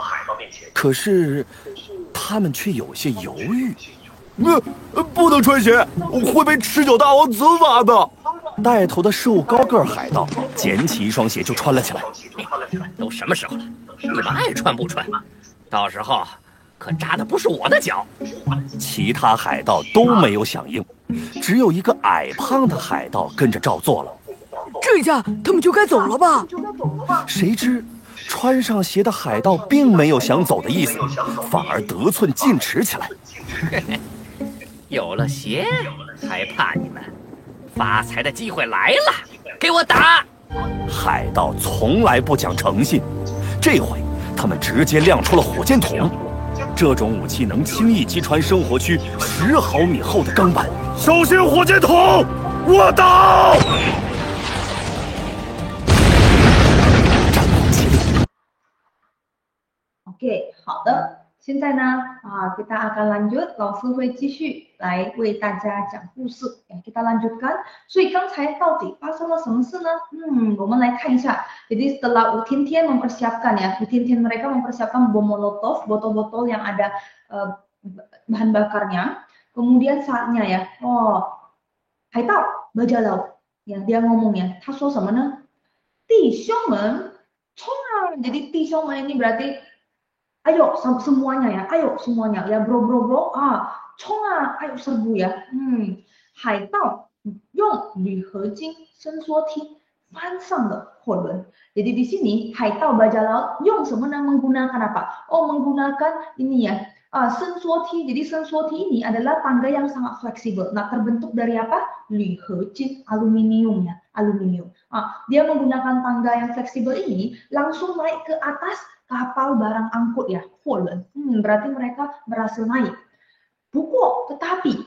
可是，他们却有些犹豫。不能穿鞋，会被赤脚大王责罚的。带头的瘦高个海盗捡起一双鞋就穿了起来。都什么时候了，你们爱穿不穿？到时候可扎的不是我的脚。其他海盗都没有响应，只有一个矮胖的海盗跟着照做了。这下他们就该走了吧？谁知穿上鞋的海盗并没有想走的意思，反而得寸进尺起来。有了鞋，还怕你们？发财的机会来了，给我打！海盗从来不讲诚信，这回他们直接亮出了火箭筒。这种武器能轻易击穿生活区10毫米厚的钢板。小心火箭筒！我打！战况激烈。OK， 好的。现在呢，kita akan lanjut， 老师会继续来为大家讲故事。kita lanjutkan。所以刚才到底发生了什么事呢？我们来看一下。Jadi setelah Utintian mempersiapkan ya, Utintian mereka mempersiapkan bom molotov, botol-botol yang ada bahan bakarnya. Kemudian saatnya ya, 海盗 baja laut， ya dia ngomongnya， 他说什么呢？弟兄们，冲啊！ Jadi 弟兄们 ini berarti ayo semuanya ya, ayo semuanya ya bro,冲啊 ayo serbu ya. 海盗用铝合金伸缩梯翻上了货轮。Jadi di sini 海盗 bajak laut 用什么呢？ menggunakan apa? Menggunakan ini ya, 伸缩梯。Jadi 伸缩梯 ini adalah tangga yang sangat fleksibel. Nah, terbentuk dari apa? 铝合金 aluminium ya, aluminium. Dia menggunakan tangga yang fleksibel ini langsung naik ke atas kapal barang angkut ya, 货轮。berarti mereka berhasil naik. 不过 tetapi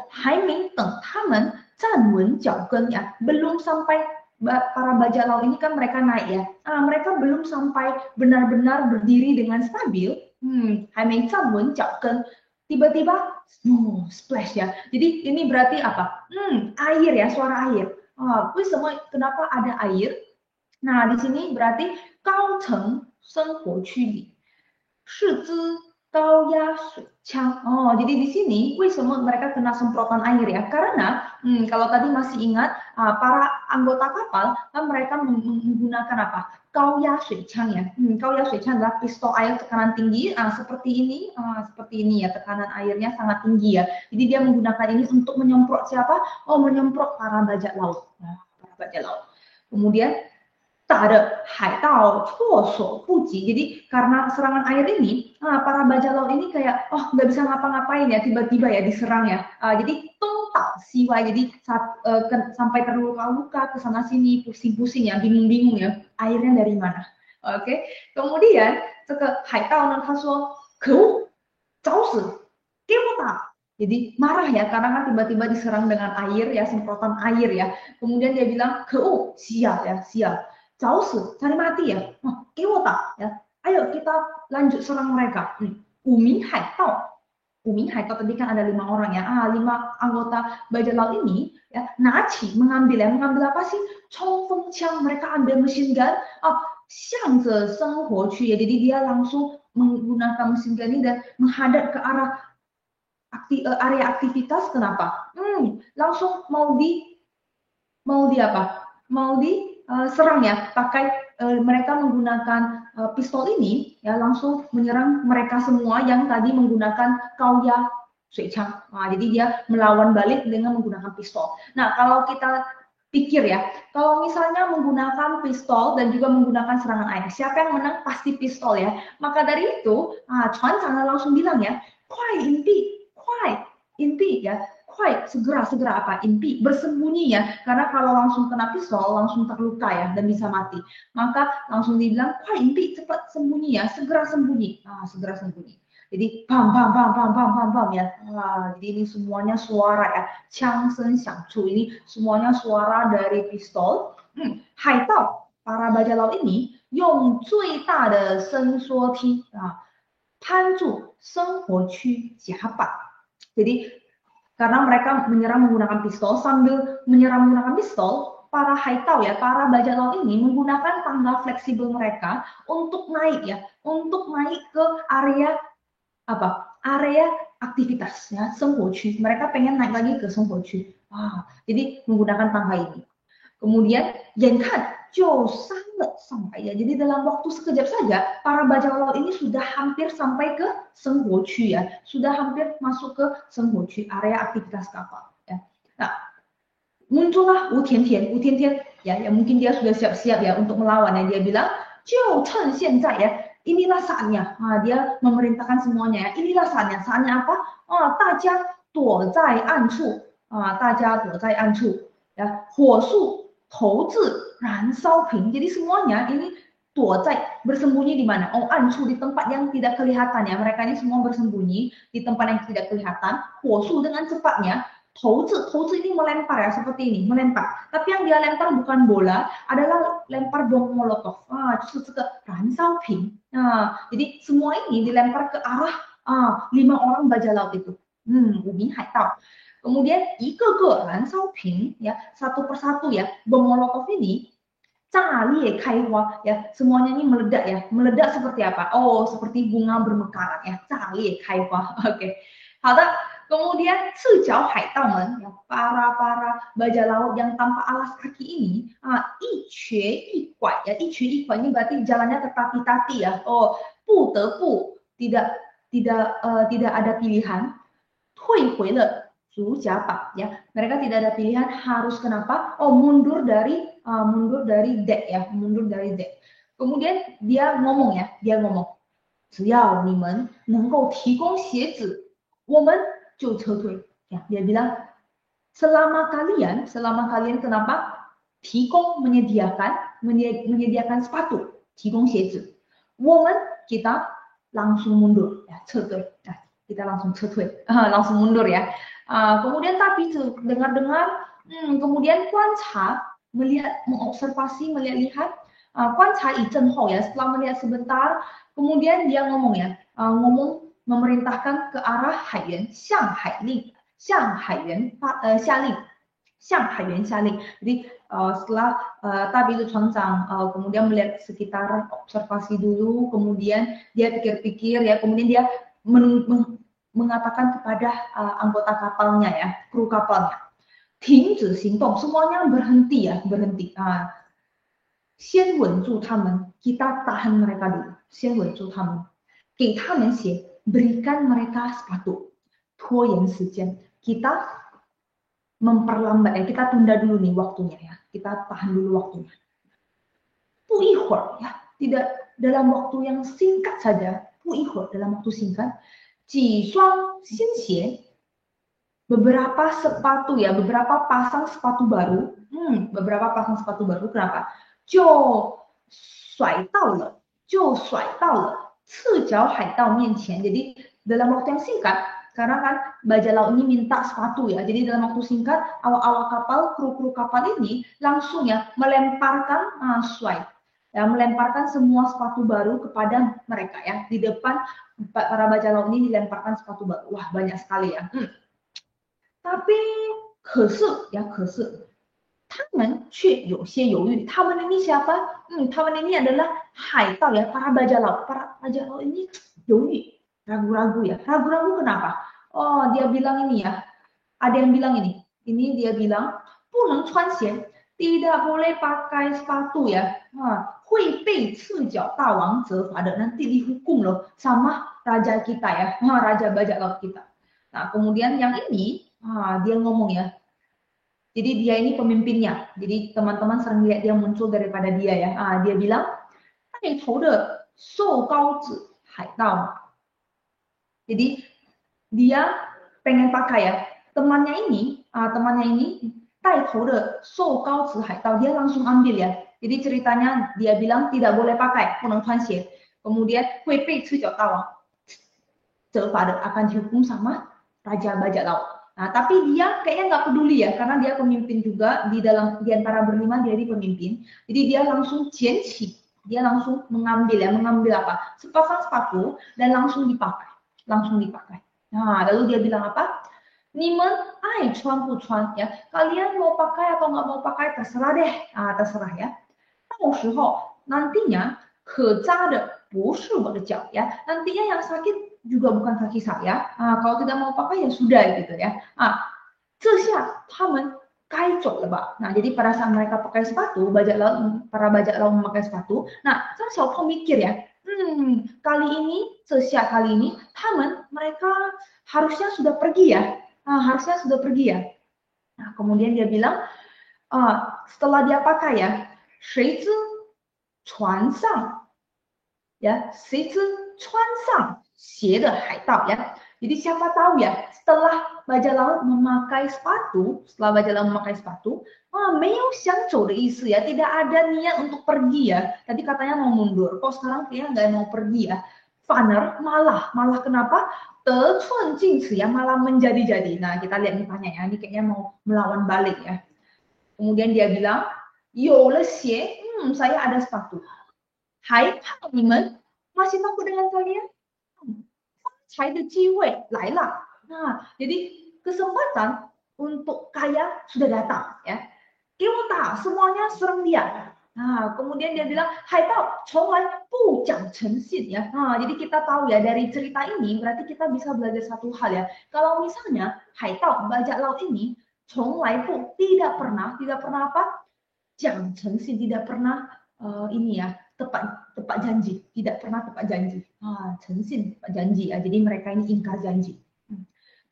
还没等他们站稳脚跟ya, belum sampai para bajak laut ini kan mereka naik ya. Mereka belum sampai benar-benar berdiri dengan stabil. 还没站稳脚跟, tiba-tiba splash ya. Jadi ini berarti apa? Air ya, suara air. 为什么 kenapa ada air? Nah, di sini berarti 高层生活区里4支高压水枪. Jadi di sini 为什么 mereka kena semprotan air ya? Karena kalau tadi masih ingat para anggota kapal kan mereka menggunakan apa? 高压水枪 ya. 高压水枪 adalah pistol air tekanan tinggi seperti ini ya, tekanan airnya sangat tinggi ya. Jadi dia menggunakan ini untuk menyemprot siapa? Menyemprot para bajak laut. Para bajak laut. Kemudian 打的海盗措手不及. Jadi karena serangan air ini, para bajak laut ini kayak nggak bisa ngapa-ngapain ya, tiba-tiba ya diserang ya. Jadi tontak siwai, jadi sampai terluka-luka ke sana sini, pusing-pusing ya, bingung-bingung ya, airnya dari mana. Oke. Kemudian 这个海盗呢，他说可恶，找死，给我打。 Jadi marah ya, karena kan tiba-tiba diserang dengan air ya, semprotan air ya. Kemudian dia bilang, keu, sial ya, sial. 找死, cari mati ya.给我打 ya. Ayo kita lanjut serang mereka. 5名海盗tadi kan ada 5 orang ya. 5 anggota bajak laut ini ya, mengambil apa sih? 冲锋枪, mereka ambil machine gun. 向着生活区ya. Jadi dia langsung menggunakan machine gun ini dan menghadap ke arah area aktivitas. Kenapa? Langsung mau di apa? Mau serang ya, pakai mereka menggunakan pistol ini ya, langsung menyerang mereka semua yang tadi menggunakan kaoya suicang. Jadi dia melawan balik dengan menggunakan pistol. Nah, kalau kita pikir ya, kalau misalnya menggunakan pistol dan juga menggunakan serangan air, siapa yang menang? Pasti pistol ya. Maka dari itu, Chuan Chang langsung bilang ya, kuai inti ya, segera apa impi bersembunyi ya, karena kalau langsung kena pistol langsung terluka ya dan bisa mati. Maka langsung dibilang impi cepat sembunyi ya, segera sembunyi. Segera sembunyi. Jadi bam ya. Jadi ini semuanya suara ya, chang sen xiang chu, ini semuanya suara dari pistol. Hai Tao, para bajak laut ini 用最大的伸缩梯攀住生活区甲板。Jadi karena mereka menyerang menggunakan pistol, sambil menyerang menggunakan pistol, para haitao ya, para bajak laut ini menggunakan tangga fleksibel mereka untuk naik ya, untuk naik ke area area aktivitas ya, senghuoqu. Mereka pengen naik lagi ke senghuoqu. Jadi menggunakan tangga ini. Kemudian Yankan Jo sangat sampai ya. Jadi dalam waktu sekejap saja para bajak laut ini sudah hampir sampai ke senghuoqu ya. Sudah hampir masuk ke senghuoqu, area aktivitas kapal ya. Nah, muncullah Wu Tiantian ya, yang mungkin dia sudah siap-siap ya untuk melawan ya. Dia bilang, "Jo chen xianzai ya. Inilah saatnya." Dia memerintahkan semuanya ya. Inilah saatnya. Saatnya apa? Daja duo zai an cu. Daja duo zai an cu. Ya, huo su tou zi ran sao ping. Jadi semuanya ini duo zai bersembunyi di mana? An cu di tempat yang tidak kelihatan ya. Mereka ini semua bersembunyi di tempat yang tidak kelihatan. Huo su dengan cepatnya. Tou zi ini melempar ya, seperti ini, melempar. Tapi yang dia lempar bukan bola, adalah lempar bom molotov. Ran sao ping. Jadi semua ini dilempar ke arah 5 orang bajak laut itu. Umi hai tao. Kemudian ran sao ping ya, satu persatu ya, bom molotov ini calie kaiwa ya, semuanya ini meledak ya. Meledak seperti apa? Seperti bunga bermekaran ya, calie kaiwa. Oke. Kemudian Cijiao Haitao men, ya, para bajak laut yang tanpa alas kaki ini, ique ikuai ya, ique ikuai ini berarti jalannya tertati-tati ya. Bu de bu, tidak ada pilihan. Hui hui le zujia ba ya. Mereka tidak ada pilihan, harus kenapa? Mundur dari deck ya, mundur dari deck. Kemudian dia ngomong, 只要你们能够提供鞋子，我们就撤退. Ya, dia bilang selama kalian kenapa? Tikong menyediakan sepatu, tikong xie kita langsung mundur ya,撤退. Kita langsung 撤退, langsung mundur ya. Kemudian tapi dengar-dengar, kemudian Guanca melihat, mengobservasi, melihat, Guanca izhen hou ya, setelah melihat sebentar, kemudian dia ngomong ya, memerintahkan ke arah Haiyuan, Xiang Hailin, Xiang Haiyuan Xialing. Jadi setelah tapi itu Changzang kemudian melihat sekitar, observasi dulu, kemudian dia pikir-pikir ya, kemudian dia mengatakan kepada anggota kapalnya ya, kru kapalnya, 停止行动, semuanya berhenti ya, berhenti. 先稳住他们, kita tahan mereka dulu, 先稳住他们, 给他们鞋, berikan mereka sepatu. 拖延时间, kita memperlambat ya, kita tunda dulu nih waktunya ya, kita tahan dulu waktunya. 不一会儿 ya, tidak dalam waktu yang singkat saja, 不一会儿 dalam waktu singkat, 几双新鞋, beberapa sepatu ya, beberapa pasang sepatu baru, kenapa? 就甩到了 赤脚海盗面前. Jadi dalam waktu yang singkat, karena kan bajak laut ini minta sepatu ya, jadi dalam waktu singkat awak-awak kapal, kru-kru kapal ini langsung ya melemparkan melemparkan semua sepatu baru kepada mereka ya. Di depan para bajak laut ini dilemparkan sepatu baru. Wah, banyak sekali ya. Tapi 可是 Taman 却有些犹豫. Taman ini siapa? Taman ini adalah haitao ya, para bajak laut. Para bajak laut ini 犹豫, ragu-ragu ya. Ragu-ragu kenapa? Dia bilang ini ya. Ada yang bilang ini. Ini dia bilang, 不能穿鞋, tidak boleh pakai sepatu ya. 会被赤脚大王责罚的. Nanti dihukum loh sama raja kita ya, raja bajak laut kita. Nah, kemudian yang ini, dia ngomong ya. Jadi dia ini pemimpinnya. Jadi teman-teman sering lihat dia muncul daripada dia ya. Dia bilang, 带头的受高子海盗. Jadi dia pengen pakai ya, temannya ini带头的瘦高子海盗 dia langsung ambil ya. Jadi ceritanya dia bilang tidak boleh pakai, 不能穿鞋. Kemudian 会被赤脚大王责罚的 akan dihukum sama Raja Bajak Laut. Nah, tapi dia kayaknya nggak peduli ya, karena dia pemimpin juga di antara berlima dia di pemimpin. Jadi dia langsung cienci, dia langsung mengambil apa? Sepasang sepatu dan langsung dipakai. Nah, lalu dia bilang apa? Nimen ai cuan bu cuan ya, kalian mau pakai atau nggak mau pakai terserah deh, terserah ya. 到时候 nantinya 可扎的不是我的脚 ya, nantinya yang sakit juga bukan kaki saya. Kalau tidak mau pakai ya sudah gitu ya. 这下他们该走了吧? Nah, jadi pada saat mereka pakai sepatu, para bajak laut memakai sepatu. Nah, kan Xiaopeng mikir ya, kali ini, 这下 kali ini, mereka harusnya sudah pergi ya. Harusnya sudah pergi ya. Nah, kemudian dia bilang, setelah dia pakai ya, 谁知船上 ya, 谁知穿上鞋的海盗 ya. Jadi siapa tahu ya, setelah bajak laut memakai sepatu, 没有想走的意思ya, tidak ada niat untuk pergi ya. Tadi katanya mau mundur, kok sekarang kayaknya nggak mau pergi ya. Fanner malah kenapa? 得寸进尺 ya, malah menjadi-jadi. Nah, kita lihat mukanya ya, ini kayaknya mau melawan balik ya. Kemudian dia bilang, 有了鞋, saya ada sepatu. 还怕你们? Masih takut dengan kalian? 发财的机会来了. Nah, jadi kesempatan untuk kaya sudah datang ya. 给我打, semuanya serang dia. Nah, kemudian dia bilang, 海盗从来不讲诚信 ya. Nah, jadi kita tahu ya dari cerita ini berarti kita bisa belajar satu hal ya. Kalau misalnya 海盗 bajak laut ini 从来不 tidak pernah apa? 讲诚信, tidak pernah ini ya, tepat janji, tidak pernah tepat janji. 诚信 tepat janji ya. Jadi mereka ini ingkar janji.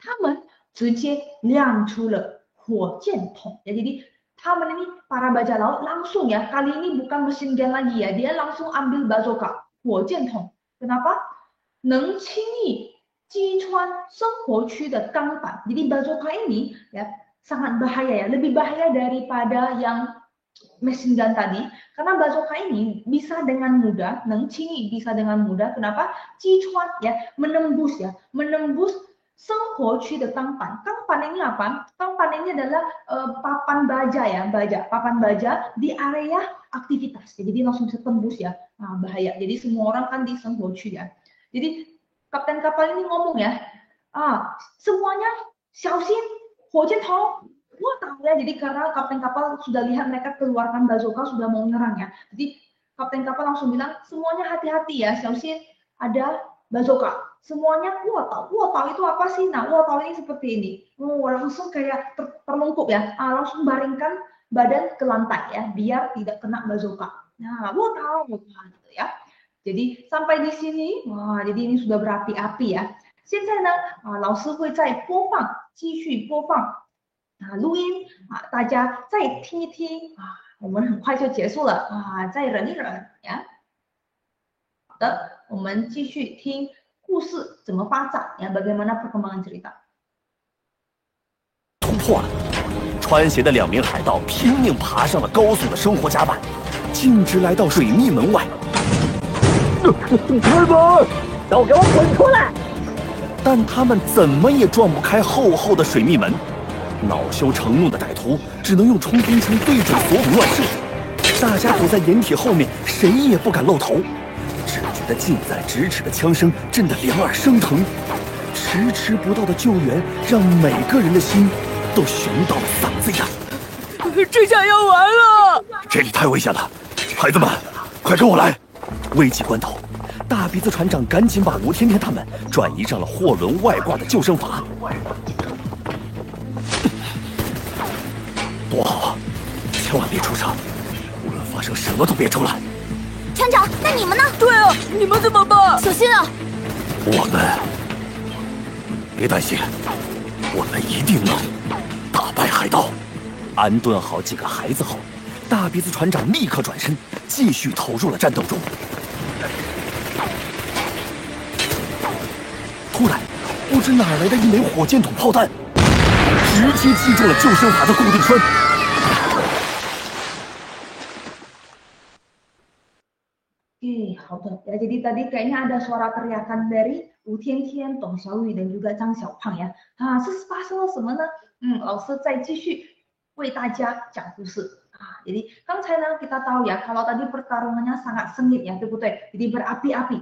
他们直接亮出了火箭筒. Ya, jadi ini para bajak laut langsung ya, kali ini bukan mesin gun lagi ya, dia langsung ambil bazooka, 火箭筒. Kenapa? 能轻易击穿生活区的钢板. Jadi bazooka ini ya sangat bahaya ya, lebih bahaya daripada yang mesin gun tadi, karena bazooka ini bisa dengan mudah, 能轻易 bisa dengan mudah. Kenapa? 击穿 ya, menembus ya, menembus 生活区的钢板.钢板 ini apa?钢板 ini adalah papan baja ya, papan baja di area aktivitas. Jadi dia langsung bisa tembus ya. Nah, bahaya. Jadi semua orang kan di 生活区 ya. Jadi kapten kapal ini ngomong ya, semuanya 小心火箭筒. Wah, tahu ya. Jadi karena kapten kapal sudah lihat mereka keluarkan bazooka sudah mau nyerang ya. Jadi kapten kapal langsung bilang, semuanya hati-hati ya, 小心 ada bazooka. Semuanya tahu itu apa sih? Nah, tahu ini seperti ini. Langsung kayak terlungkup ya. Langsung baringkan badan ke lantai ya, biar tidak kena bazooka. Nah, tahu gitu ya. Jadi sampai di sini, jadi ini sudah berapi-api ya. 现在呢，老师会再播放，继续播放录音大家再听一听我们很快就结束了再忍一忍呀。好的，我们继续听。故事怎么发展呀 bagaimana perkembangan cerita 突破了，穿鞋的2名海盗拼命爬上了高速的生活甲板，径直来到水密门外。开门，都给我滚出来！但他们怎么也撞不开厚厚的水密门，恼羞成怒的歹徒只能用冲锋枪对准锁骨乱射。大家躲在掩体后面，谁也不敢露头。只觉得近在咫尺的枪声震得两耳生疼，迟迟不到的救援让每个人的心都悬到了嗓子眼。这下要完了！这里太危险了，孩子们，快跟我来！危急关头，大鼻子船长赶紧把吴天天他们转移上了货轮外挂的救生筏。躲好啊，千万别出声，无论发生什么都别出来。船长，那你们呢？对啊，你们怎么办？小心啊！我们别担心，我们一定能打败海盗。安顿好几个孩子后，大鼻子船长立刻转身，继续投入了战斗中。突然，不知哪来的一枚火箭筒炮弹，直接击中了救生筏的固定栓。Oke, 好的ya. Jadi tadi kayaknya ada suara teriakan dari Wu Tiantian, Dong Xiaoyu dan juga Zhang Xiaopang ya. 是发生了什么呢？老师再继续为大家讲故事。jadi 刚才呢 kita tahu ya kalau tadi pertarungannya sangat sengit ya, 对不对？ Jadi berapi-api.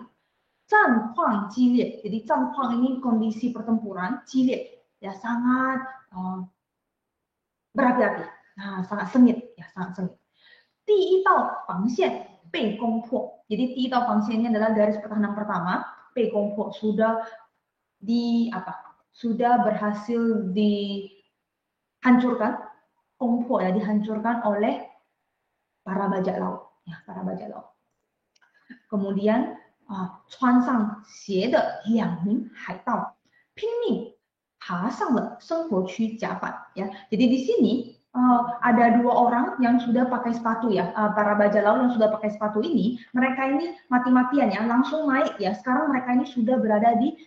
战况激烈. Jadi 战况 ini kondisi pertempuran 激烈 ya, sangat berapi-api. Sangat sengit ya, sangat sengit. 第一道防线被攻破. Jadi 第一道防线 ini adalah garis pertahanan pertama, 被攻破, sudah berhasil dihancurkan, 攻破 ya, dihancurkan oleh para bajak laut, ya, para bajak laut. Kemudian 穿上鞋的2名海盗拼命爬上了生活区甲板 ya. Jadi di sini ada 2 orang yang sudah pakai sepatu ya, para bajak laut yang sudah pakai sepatu ini, mereka ini mati-matian ya, langsung naik ya. Sekarang mereka ini sudah berada di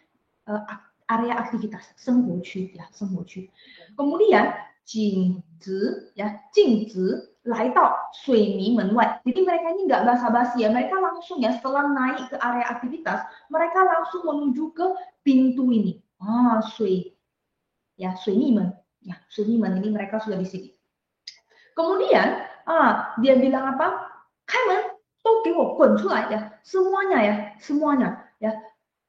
area aktivitas 生活区 ya, 生活区. Kemudian 径直 ya, 径直来到水泥门外. Jadi mereka ini nggak basa-basi ya, mereka langsung ya setelah naik ke area aktivitas, mereka langsung menuju ke pintu ini. 水泥门 ya, 水泥门 ini mereka sudah di sini. Kemudian dia bilang apa? 开门，都给我滚出来 ya, semuanya ya, semuanya ya,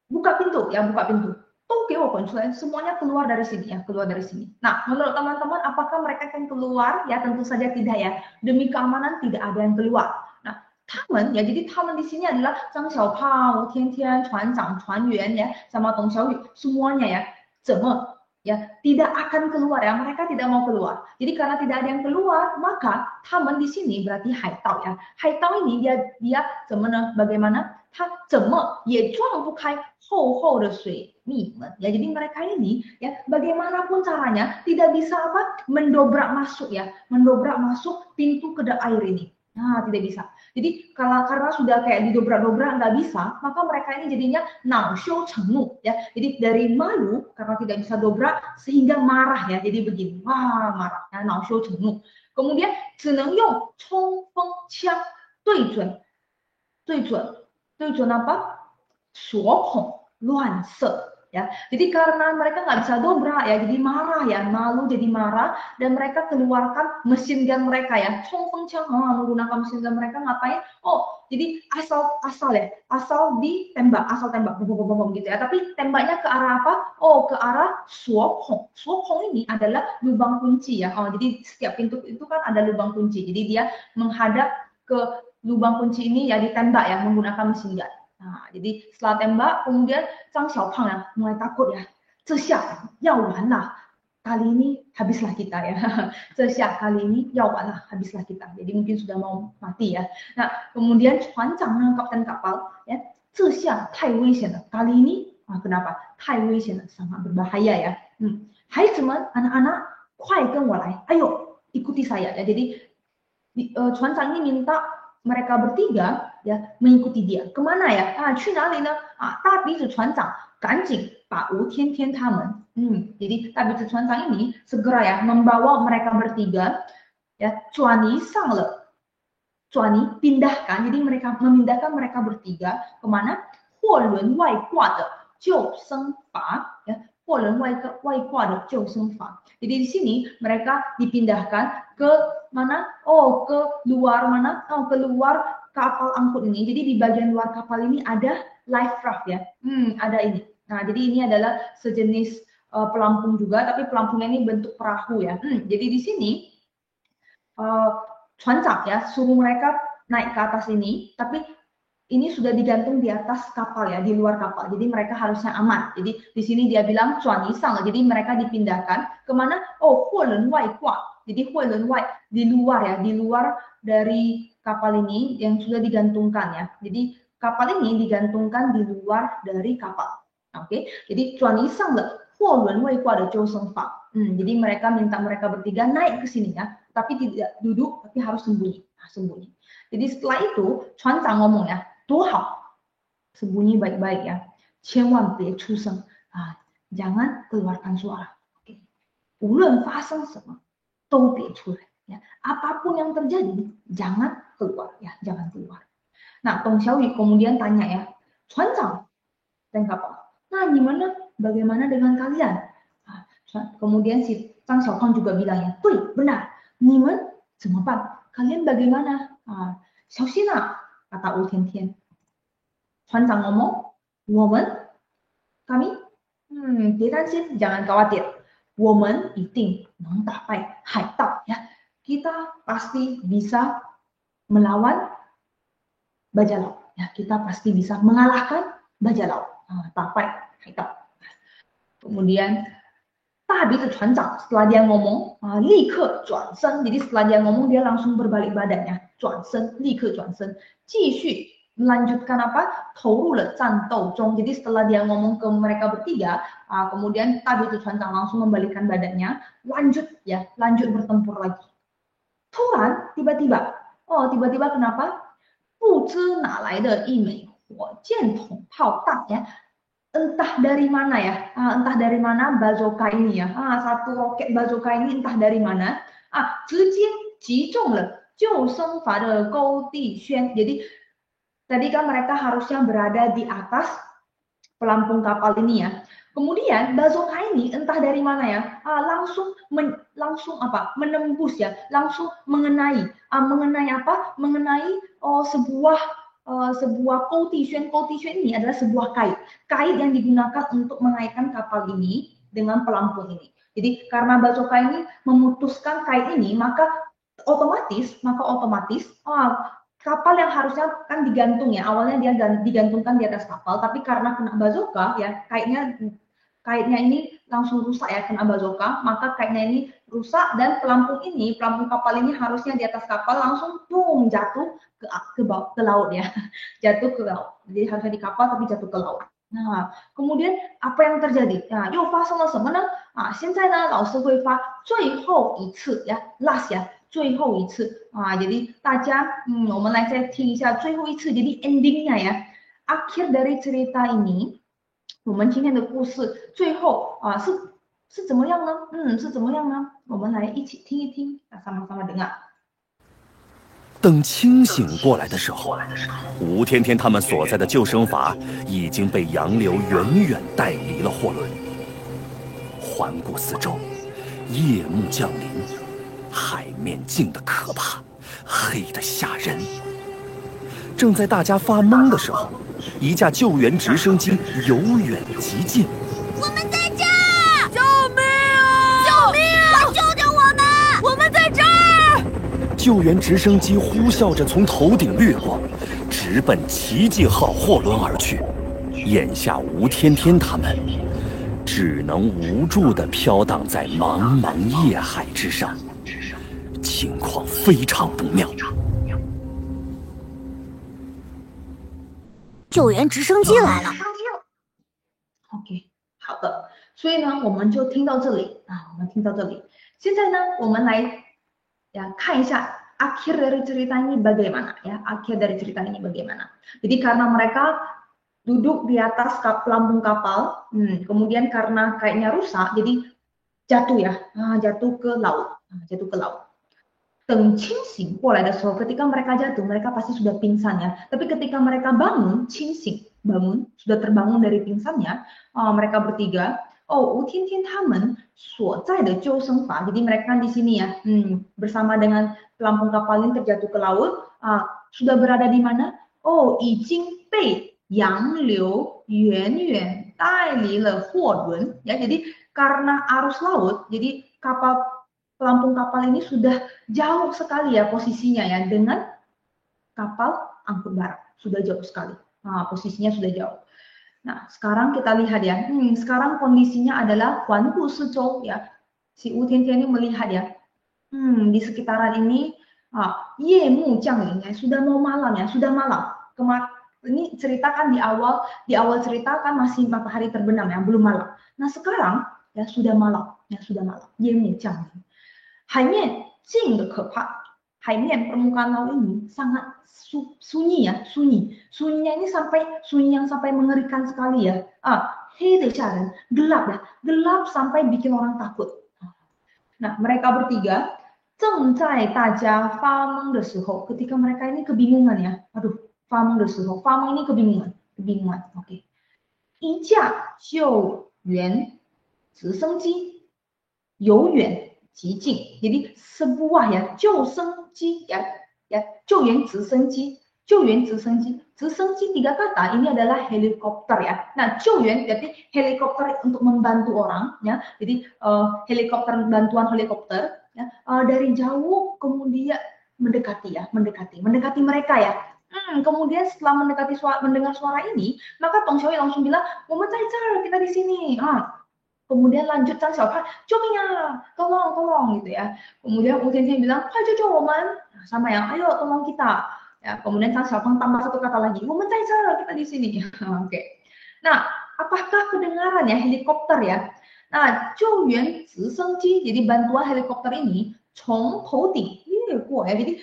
buka pintu ya, buka pintu. 都给我滚出来, semuanya keluar dari sini ya, keluar dari sini. Nah, menurut teman-teman apakah mereka akan keluar? Ya, tentu saja tidak ya. Demi keamanan tidak ada yang keluar. Nah, 他们 ya, jadi 他们 di sini adalah Zhang Xiaopang, Wu Tiantian, 船长, 船员 ya, sama Dong Xiaoyu, semuanya ya. 怎么 ya, tidak akan keluar ya, mereka tidak mau keluar. Jadi karena tidak ada yang keluar, maka 他们 di sini berarti 海盗 ya. 海盗 ini dia 怎么呢? Bagaimana? 他怎么也撞不开厚厚的水泥门 ya. Jadi mereka ini ya bagaimanapun caranya tidak bisa mendobrak masuk ya, mendobrak masuk pintu kedai air ini. Tidak bisa. Jadi karena sudah kayak didobrak-dobrak nggak bisa, maka mereka ini jadinya naoxiu chengnu ya. Jadi dari malu karena tidak bisa dobrak sehingga marah ya. Jadi begini, marah ya, naoxiu chengnu. Kemudian 只能用冲锋枪对准apa? 锁孔乱射 ya. Jadi karena mereka nggak bisa dobrak ya, jadi marah ya, malu jadi marah, dan mereka keluarkan mesin gun mereka ya, 冲锋枪 menggunakan mesin gun mereka ngapain? Jadi asal ditembak, asal tembak bom gitu ya. Tapi tembaknya ke arah apa? Ke arah 锁孔. 锁孔 ini adalah lubang kunci ya. Jadi setiap pintu itu kan ada lubang kunci. Jadi dia menghadap ke lubang kunci ini ya, ditembak ya menggunakan mesin gun. Jadi setelah tembak, kemudian Zhang Xiaopang ya mulai takut ya. 这下要完了, kali ini habislah kita ya. 这下 kali ini 要完了, habislah kita. Jadi mungkin sudah mau mati ya. Nah, kemudian 船长呢, kapten kapal ya, 这下太危险了. Kali ini kenapa? 太危险了, sangat berbahaya ya. 孩子们, anak-anak, 快跟我来. Ayo, ikuti saya ya. Jadi 船长 ini minta mereka bertiga ya mengikuti dia. Kemana ya? 去哪里呢? 大鼻子船长赶紧把吴天天他们 jadi 大鼻子船长 ini segera ya membawa mereka bertiga ya, 转移上了, 转移 pindahkan, jadi mereka memindahkan mereka bertiga kemana? 货轮外挂的救生筏 ya, 货轮外挂的救生筏. Jadi di sini mereka dipindahkan ke mana? Ke luar mana? Ke luar kapal angkut ini. Jadi di bagian luar kapal ini ada life raft ya. Ada ini. Nah, jadi ini adalah sejenis pelampung juga, tapi pelampungnya ini bentuk perahu ya. Jadi di sini 船长 ya suruh mereka naik ke atas ini, tapi ini sudah digantung di atas kapal ya, di luar kapal. Jadi mereka harusnya aman. Jadi di sini dia bilang 转移上了, jadi mereka dipindahkan kemana? 货轮外挂. Jadi 货轮外 di luar ya, di luar dari kapal ini yang sudah digantungkan ya. Jadi kapal ini digantungkan di luar dari kapal. Oke, jadi 转移上了货轮外挂的救生筏. Jadi mereka minta mereka bertiga naik ke sini ya, tapi tidak duduk, tapi harus sembunyi. Sembunyi. Jadi setelah itu 船长 ngomong ya, 躲好, sembunyi baik-baik ya. 千万别出声, jangan keluarkan suara. Oke. 无论发生什么都别出来ya. Apapun yang terjadi jangan keluar ya, jangan keluar. Nah, Tong Xiaoyu kemudian tanya ya, 船长 dan kapal. Nah, bagaimana dengan kalian? Kemudian si Zhang Xiaopang juga bilang ya, 对, benar. 你们怎么办? Kalian bagaimana? 小心啊, kata Wu Tiantian. 船长 ngomong, 我们 kami, 别担心, jangan khawatir. 我们一定能打败海盗 ya. Kita pasti bisa melawan bajak laut ya. Kita pasti bisa mengalahkan bajak laut. 打败海盗. Kemudian 大鼻子船长 setelah dia ngomong 立刻转身. Jadi setelah dia ngomong dia langsung berbalik badannya. 转身, 立刻转身. 继续 melanjutkan apa? 投入了战斗中. Jadi setelah dia ngomong ke mereka bertiga, kemudian Tabi itu船长 langsung membalikkan badannya, lanjut bertempur lagi. 突然 tiba-tiba kenapa? 不知哪来的一枚火箭筒炮弹 ya. Entah dari mana ya, entah dari mana bazooka ini ya, satu roket bazooka ini entah dari mana, 直接击中了救生筏的钩地轩. Jadi tadi kan mereka harusnya berada di atas pelampung kapal ini ya. Kemudian bazooka ini entah dari mana ya, langsung menembus ya, langsung mengenai apa? Mengenai sebuah koutishuan. Koutishuan ini adalah sebuah kait yang digunakan untuk mengaitkan kapal ini dengan pelampung ini. Jadi karena bazooka ini memutuskan kait ini, maka otomatis kapal yang harusnya kan digantung ya, awalnya dia digantungkan di atas kapal, tapi karena kena bazooka ya, kaitnya ini langsung rusak ya, kena bazooka, maka kaitnya ini rusak dan pelampung kapal ini harusnya di atas kapal langsung jatuh ke laut ya, jatuh ke laut. Jadi harusnya di kapal tapi jatuh ke laut. Nah, kemudian apa yang terjadi? Nah, 又发生了什么呢？现在呢，老师会发最后一次呀 ，last 呀。最后一次jadi 大家我们来再听一下最后一次 jadi endingnya ya. Akhir dari cerita ini 我们今天的故事最后是怎么样呢？是怎么样呢？我们来一起听一听，sama-sama dengar。等清醒过来的时候，吴天天他们所在的救生筏已经被洋流远远带离了货轮。环顾四周，夜幕降临，海面静得可怕，黑得吓人。正在大家发懵的时候，一架救援直升机由远及近。我们在这儿！救命啊！救命啊！快救救我们！我们在这儿！救援直升机呼啸着从头顶掠过，直奔奇迹号货轮而去。眼下吴天天他们只能无助地飘荡在茫茫夜海之上，情况非常不妙。救援直升机来了。OK， 好的，所以呢，我们就听到这里我们听到这里。现在呢，我们来看一下 akhir dari cerita ini bagaimana ya. Akhir dari cerita ini bagaimana. Jadi karena mereka duduk di atas pelampung kapal, kemudian karena kayaknya rusak, jadi jatuh ya, jatuh ke laut. 等清醒过来的时候, ketika mereka jatuh, mereka pasti sudah pingsan ya. Tapi ketika mereka bangun, sudah terbangun dari pingsannya, mereka bertiga, Wu Tiantian他们所在的救生筏, jadi mereka di sini ya, bersama dengan pelampung kapal ini terjatuh ke laut, sudah berada di mana? 已经被洋流远远带离了货轮ya. Jadi karena arus laut, jadi pelampung kapal ini sudah jauh sekali ya posisinya ya dengan kapal angkut barang, sudah jauh sekali. Posisinya sudah jauh. Nah, sekarang kita lihat ya. Sekarang kondisinya adalah Huan Gu Sizhou ya. Si Wu Tiantian ini melihat ya. Di sekitaran ini Ye Mu Jianglin ya, sudah mau malam ya, sudah malam. Ini ceritakan di awal cerita kan masih matahari terbenam ya, belum malam. Nah, sekarang ya sudah malam, Ye Mu Jianglin. 海面静的可怕，海面 permukaan laut ini sangat sunyi ya, sunyinya ini sunyi yang sampai mengerikan sekali ya. 黑的吓人, gelap ya, gelap sampai bikin orang takut. Nah, mereka bertiga 正在大家发懵的时候, ketika mereka ini kebingungan ya. Aduh, 发懵的时候, 发懵ini kebingungan. Oke. 一架救援直升机由远及近. Jadi sebuah ya 救生机ya,救援直升机. 直升机 tiga kata ini adalah helikopter ya. Nah, 救援 berarti helikopter untuk membantu orang ya. Jadi helikopter, bantuan helikopter ya, dari jauh kemudian mendekati mereka ya. Kemudian setelah mendengar suara ini, maka Tong Xiaoyu langsung bilang, kita di sini. Kemudian lanjut Zhang Xiaopan, tolong gitu ya. Kemudian Wu Tiantian bilang, sama ya, ayo tolong kita. Ya, kemudian Zhang Xiaopan tambah satu kata lagi, kita di sini. Oke. Nah, apakah kedengaran ya helikopter ya? Nah, 救援直升机, jadi bantuan helikopter ini 从头顶越过 ya. Jadi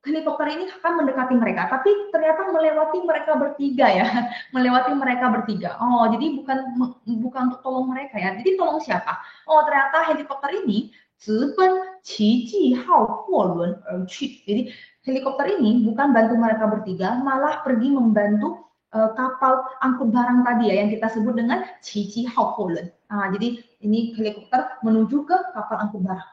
helikopter ini akan mendekati mereka, tapi ternyata melewati mereka bertiga ya. Melewati mereka bertiga. Oh, jadi bukan untuk tolong mereka ya. Jadi tolong siapa? Oh, ternyata helikopter ini 直奔奇迹号货轮而去. Jadi helikopter ini bukan bantu mereka bertiga, malah pergi membantu kapal angkut barang tadi ya, yang kita sebut dengan Qiji Hao Huolun. Jadi ini helikopter menuju ke kapal angkut barang.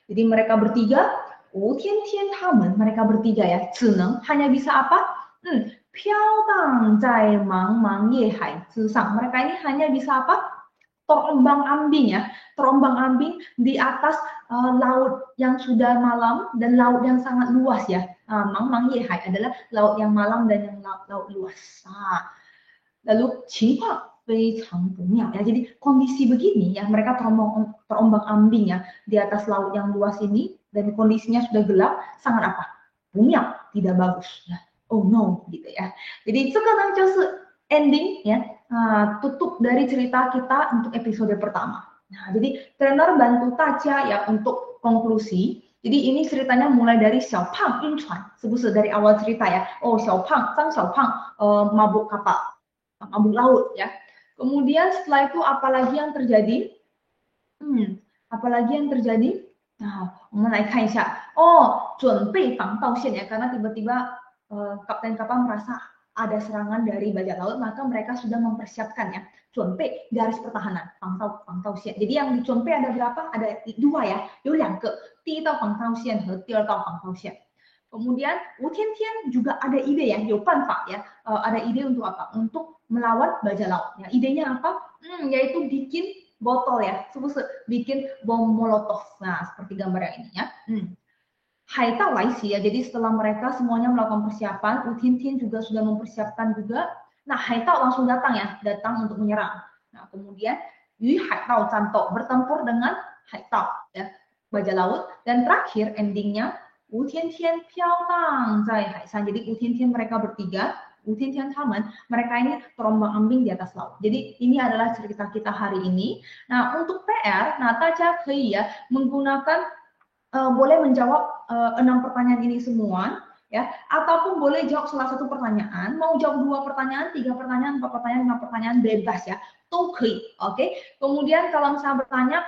Jadi mereka bertiga, Wu Tiantian tamen, mereka bertiga ya, 只能 hanya bisa apa? 飘荡在茫茫夜海之上. Mereka ini hanya bisa apa? Terombang-ambing ya, terombang-ambing di atas laut yang sudah malam dan laut yang sangat luas ya. Mang Mang Ye Hai adalah laut yang malam dan yang laut luas. Lalu 情况非常不妙ya. Jadi kondisi begini ya, mereka terombang-ambing ya di atas laut yang luas ini dan kondisinya sudah gelap, sangat apa? 不妙, tidak bagus ya. Oh no gitu ya. Jadi sekarang就是ending ya. Tutup dari cerita kita untuk episode pertama. Nah, jadi trainer bantu Taja ya untuk konklusi. Jadi ini ceritanya mulai dari Xiaopang Yunchuan, sebut dari awal cerita ya. Oh, Xiaopang, Zhang Xiaopang mabuk kapal, mabuk laut ya. Kemudian setelah itu apalagi yang terjadi? Apalagi yang terjadi? Nah, 我们来看一下. Oh, 准备防盗线ya, karena tiba-tiba kapten kapal merasa ada serangan dari bajak laut, maka mereka sudah mempersiapkan ya, 准备 garis pertahanan, 防盗线. Jadi yang di 准备 ada berapa? Ada 2 ya, 有2个, 第一道防盗线和第二道防盗线. Kemudian Wu Tiantian juga ada ide ya, 有办法 ya, ada ide untuk apa? Untuk melawan bajak laut. Ya, idenya apa? Yaitu bikin botol ya, bikin bom molotov. Nah, seperti gambar yang ini ya. Haitao Laisi ya, jadi setelah mereka semuanya melakukan persiapan, Wu Tiantian juga sudah mempersiapkan juga. Nah, Haitao langsung datang ya, datang untuk menyerang. Nah, kemudian Yu Haitao Canto bertempur dengan Haitao ya, bajak laut. Dan terakhir endingnya Wu Tiantian Piao Tang Zai Haisan. Jadi Wu Tiantian mereka bertiga, Wu Tiantian Tamen, mereka ini terombang-ambing di atas laut. Jadi ini adalah cerita kita hari ini. Nah, untuk PR, nah Taja ya menggunakan boleh menjawab 6 pertanyaan ini semua ya, ataupun boleh jawab salah satu pertanyaan, mau jawab 2 pertanyaan, 3 pertanyaan, 4 pertanyaan, 5 pertanyaan, bebas ya, oke. Kemudian kalau misalnya bertanya,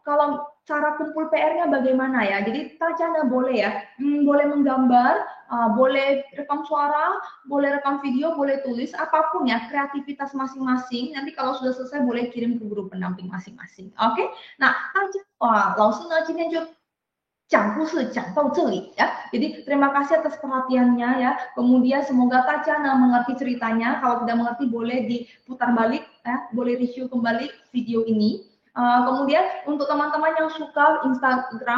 kalau cara kumpul PR-nya bagaimana ya, jadi Tajana boleh ya, boleh menggambar, boleh rekam suara, boleh rekam video, boleh tulis, apapun ya, kreativitas masing-masing. Nanti kalau sudah selesai boleh kirim ke guru pendamping masing-masing, oke? Nah, Taja, 老师呢今天就讲故事讲到这里ya. Jadi terima kasih atas perhatiannya ya. Kemudian semoga Tajana mengerti ceritanya. Kalau tidak mengerti boleh diputar balik ya, boleh review kembali video ini. Kemudian untuk teman-teman yang suka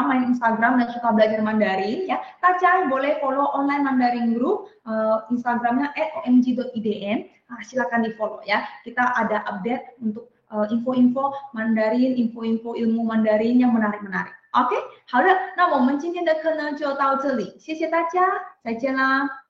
main Instagram dan suka belajar Mandarin ya, Taja boleh follow online Mandarin Group, Instagramnya @omg.idn. Silakan di follow ya. Kita ada update untuk info-info Mandarin, info-info ilmu Mandarin yang menarik-menarik. OK， 好的，那我们今天的课呢就到这里，谢谢大家，再见啦。